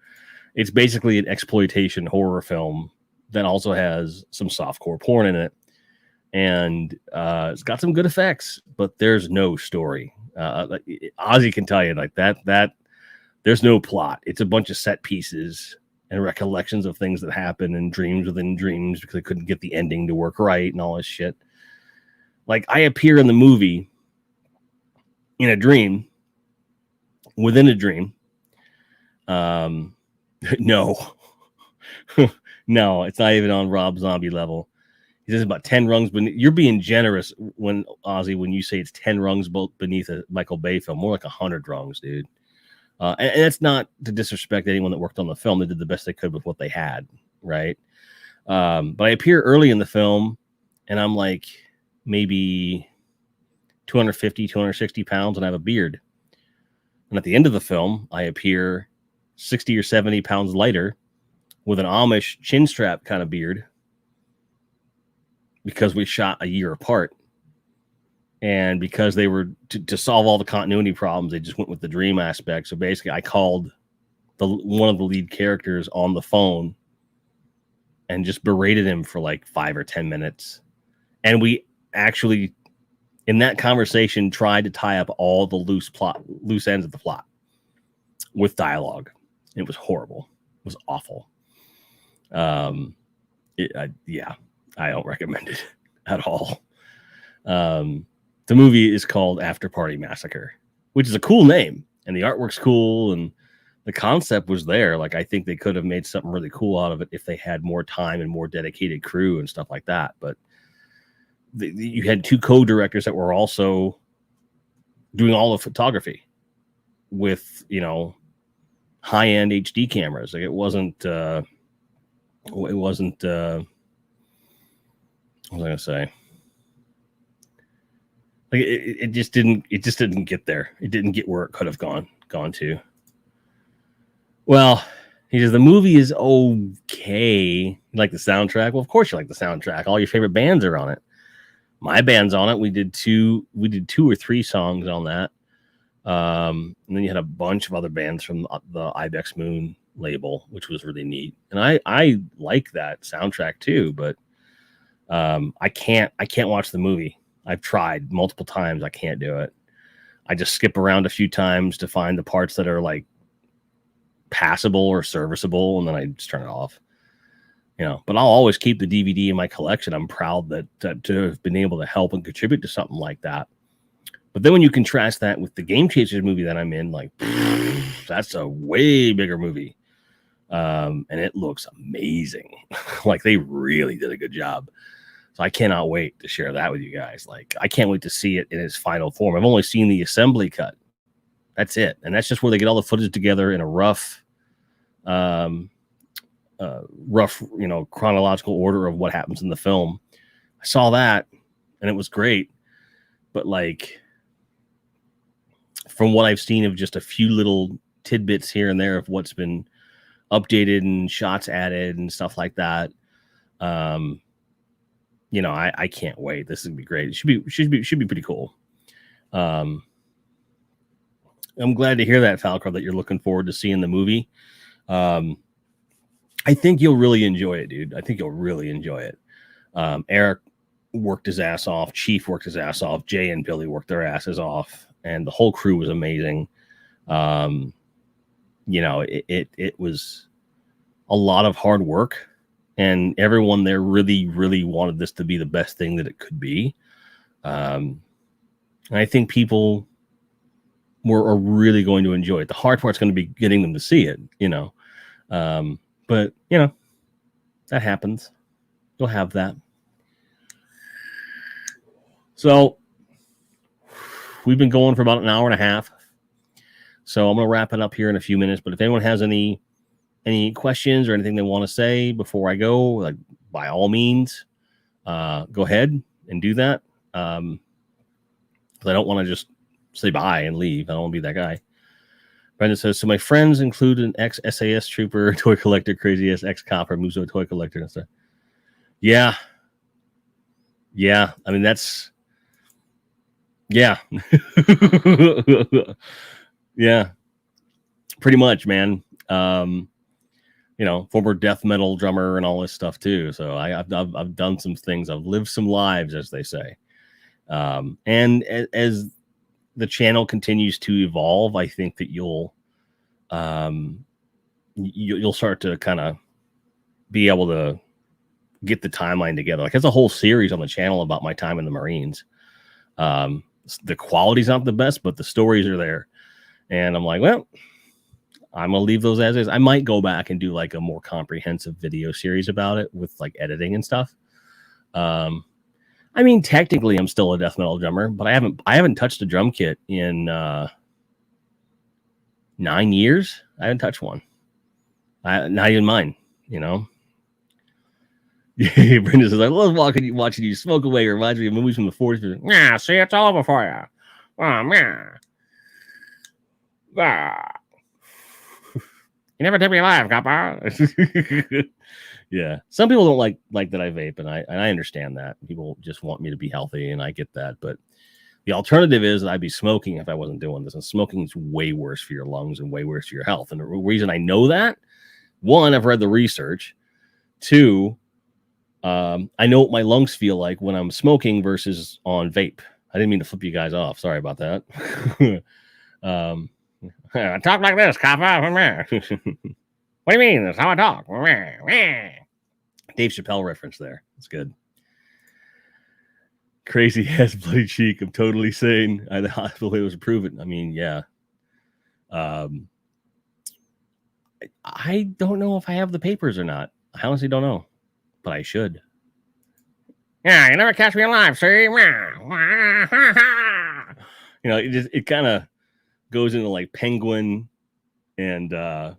it's basically an exploitation horror film that also has some softcore porn in it. And it's got some good effects, but there's no story. Ozzy can tell you like that there's no plot. It's a bunch of set pieces and recollections of things that happen and dreams within dreams, because they couldn't get the ending to work right and all this shit. Like, I appear in the movie in a dream within a dream. No, no, it's not even on Rob Zombie level. He says about 10 rungs beneath. You're being generous when you say it's 10 rungs beneath a Michael Bay film. More like 100 rungs, dude. And that's not to disrespect anyone that worked on the film. They did the best they could with what they had, right? But I appear early in the film, and I'm like maybe 250, 260 pounds, and I have a beard. And at the end of the film, I appear 60 or 70 pounds lighter with an Amish chin strap kind of beard, because we shot a year apart. And because they were to solve all the continuity problems, they just went with the dream aspect. So basically, I called one of the lead characters on the phone and just berated him for like 5 or 10 minutes. And we actually, in that conversation, tried to tie up all the loose ends of the plot with dialogue. It was horrible. It was awful. I don't recommend it at all. The movie is called After Party Massacre, which is a cool name, and the artwork's cool, and the concept was there. Like, I think they could have made something really cool out of it if they had more time and more dedicated crew and stuff like that. But you had two co-directors that were also doing all the photography with, you know, high-end HD cameras. Like, it wasn't what was I gonna say? Like, it just didn't get there. It didn't get where it could have gone to. Well, he says the movie is okay. You like the soundtrack? Well, of course you like the soundtrack. All your favorite bands are on it. My band's on it. We did two or three songs on that. And then you had a bunch of other bands from the Ibex Moon label, which was really neat. And I like that soundtrack too, but I can't watch the movie. I've tried multiple times. I can't do it. I just skip around a few times to find the parts that are like passable or serviceable, and then I just turn it off. You know, but I'll always keep the DVD in my collection. I'm proud that to have been able to help and contribute to something like that. But then when you contrast that with the Game Chasers movie that I'm in, like, that's a way bigger movie. And it looks amazing. Like, they really did a good job. So I cannot wait to share that with you guys. Like, I can't wait to see it in its final form. I've only seen the assembly cut. That's it. And that's just where they get all the footage together in a rough, you know, chronological order of what happens in the film. I saw that and it was great. But like, from what I've seen of just a few little tidbits here and there of what's been updated and shots added and stuff like that, you know, I can't wait. This is gonna be great. It should be pretty cool. I'm glad to hear that, Falco, that you're looking forward to seeing the movie. I think you'll really enjoy it, dude. I think you'll really enjoy it. Eric worked his ass off. Chief worked his ass off. Jay and Billy worked their asses off, and the whole crew was amazing. You know, it was a lot of hard work, and everyone there really, really wanted this to be the best thing that it could be. And I think people are really going to enjoy it. The hard part's going to be getting them to see it, you know. But, you know, that happens. You'll have that. So we've been going for about an hour and a half. So I'm going to wrap it up here in a few minutes. But if anyone has any questions or anything they want to say before I go, like, by all means, go ahead and do that. Because I don't want to just say bye and leave. I don't want to be that guy. Brenda says, so my friends include an ex-SAS trooper, toy collector, crazy ass ex-copper, Muso toy collector and stuff. Yeah. Yeah. I mean, that's, yeah. Yeah. Pretty much, man. You know, former death metal drummer and all this stuff too. So I've done some things. I've lived some lives, as they say. And as the channel continues to evolve, I think that you'll start to kind of be able to get the timeline together. Like, there's a whole series on the channel about my time in the Marines. The quality's not the best, but the stories are there. And I'm like, well, I'm going to leave those as is. I might go back and do like a more comprehensive video series about it with like editing and stuff. I mean, technically I'm still a death metal drummer, but I haven't touched a drum kit in 9 years. I haven't touched one. Not even mine, you know. Brenda says, I love watching you smoke away. It reminds me of movies from the 40s. Yeah, see, it's all over for you. Oh, yeah. You never take me alive, copper. Yeah. Some people don't like that I vape, and I understand that. People just want me to be healthy, and I get that. But the alternative is that I'd be smoking if I wasn't doing this. And smoking is way worse for your lungs and way worse for your health. And the reason I know that, one, I've read the research. Two, I know what my lungs feel like when I'm smoking versus on vape. I didn't mean to flip you guys off. Sorry about that. I talk like this, copper. What do you mean? That's how I talk. Dave Chappelle reference there. It's good. Crazy ass bloody cheek. I'm totally sane. The hospital was proven. I mean, yeah. I don't know if I have the papers or not. I honestly don't know, but I should. Yeah, you never catch me alive, see? It kind of goes into like Penguin and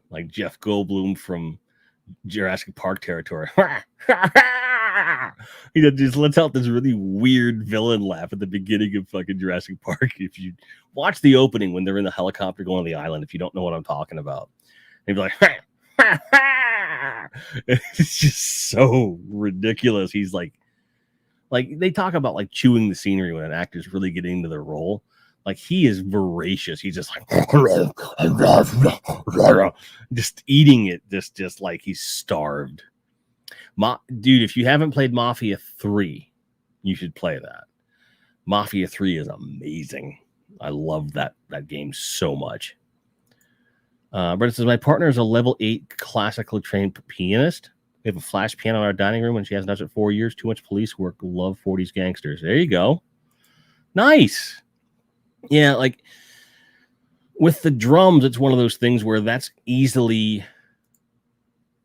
like Jeff Goldblum from Jurassic Park territory. Just lets out this really weird villain laugh at the beginning of fucking Jurassic Park. If you watch the opening when they're in the helicopter going to the island, if you don't know what I'm talking about, they'd be like, it's just so ridiculous. He's like they talk about like chewing the scenery when an actor's really getting into their role. Like he is voracious. He's just like just eating it, just like he's starved. Dude, if you haven't played Mafia 3, you should play that. Mafia 3 is amazing. I love that game so much. But it says my partner is a level 8 classically trained pianist. We have a flash piano in our dining room, and she hasn't touched it 4 years. Too much police work. Love 40s gangsters. There you go. Nice. Yeah, like with the drums, it's one of those things where that's easily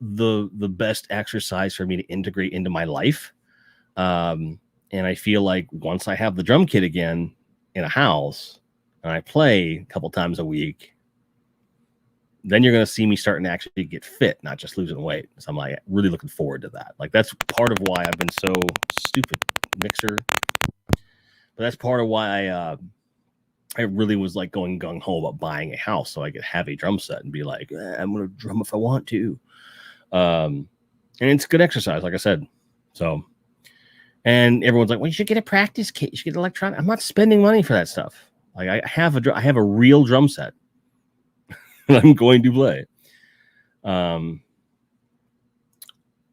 the best exercise for me to integrate into my life. And I feel like once I have the drum kit again in a house and I play a couple times a week, then you're going to see me starting to actually get fit, not just losing weight. So I'm like really looking forward to that. Like that's part of why I've been so stupid mixer. But that's part of why I really was like going gung ho about buying a house so I could have a drum set and be like, I'm going to drum if I want to. And it's good exercise, like I said. So, and everyone's like, well, you should get a practice kit. You should get electronic. I'm not spending money for that stuff. Like I have a real drum set. I'm going to play.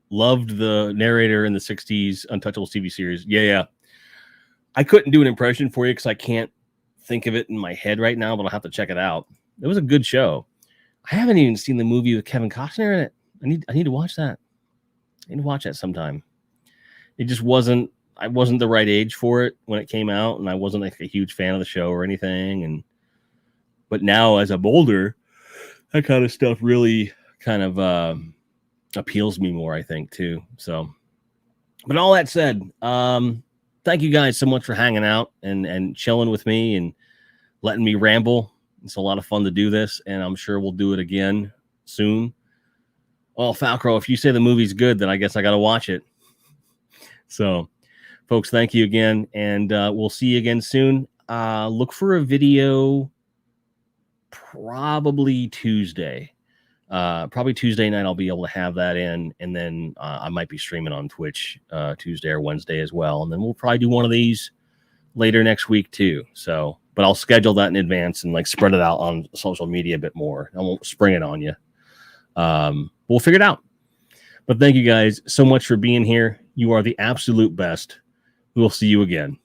Loved the narrator in the 60s Untouchables TV series. Yeah. I couldn't do an impression for you because I can't think of it in my head right now, but I'll have to check it out. It was a good show. I haven't even seen the movie with Kevin Costner in it. I need to watch that. I need to watch that sometime. It just wasn't. I wasn't the right age for it when it came out, and I wasn't like a huge fan of the show or anything. But now, as I'm older, that kind of stuff really kind of appeals me more, I think, too. So, but all that said, thank you guys so much for hanging out and chilling with me and letting me ramble. It's a lot of fun to do this, and I'm sure we'll do it again soon. Well, Falcro, if you say the movie's good, then I guess I got to watch it. So, folks, thank you again, and we'll see you again soon. Look for a video probably Tuesday. Probably Tuesday night I'll be able to have that in, and then I might be streaming on Twitch Tuesday or Wednesday as well, and then we'll probably do one of these later next week too. So, but I'll schedule that in advance and like spread it out on social media a bit more. I won't spring it on you. We'll figure it out. But thank you guys so much for being here. You are the absolute best. We'll see you again.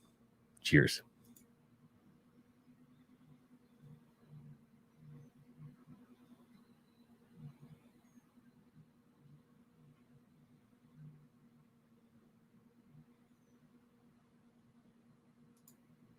Cheers.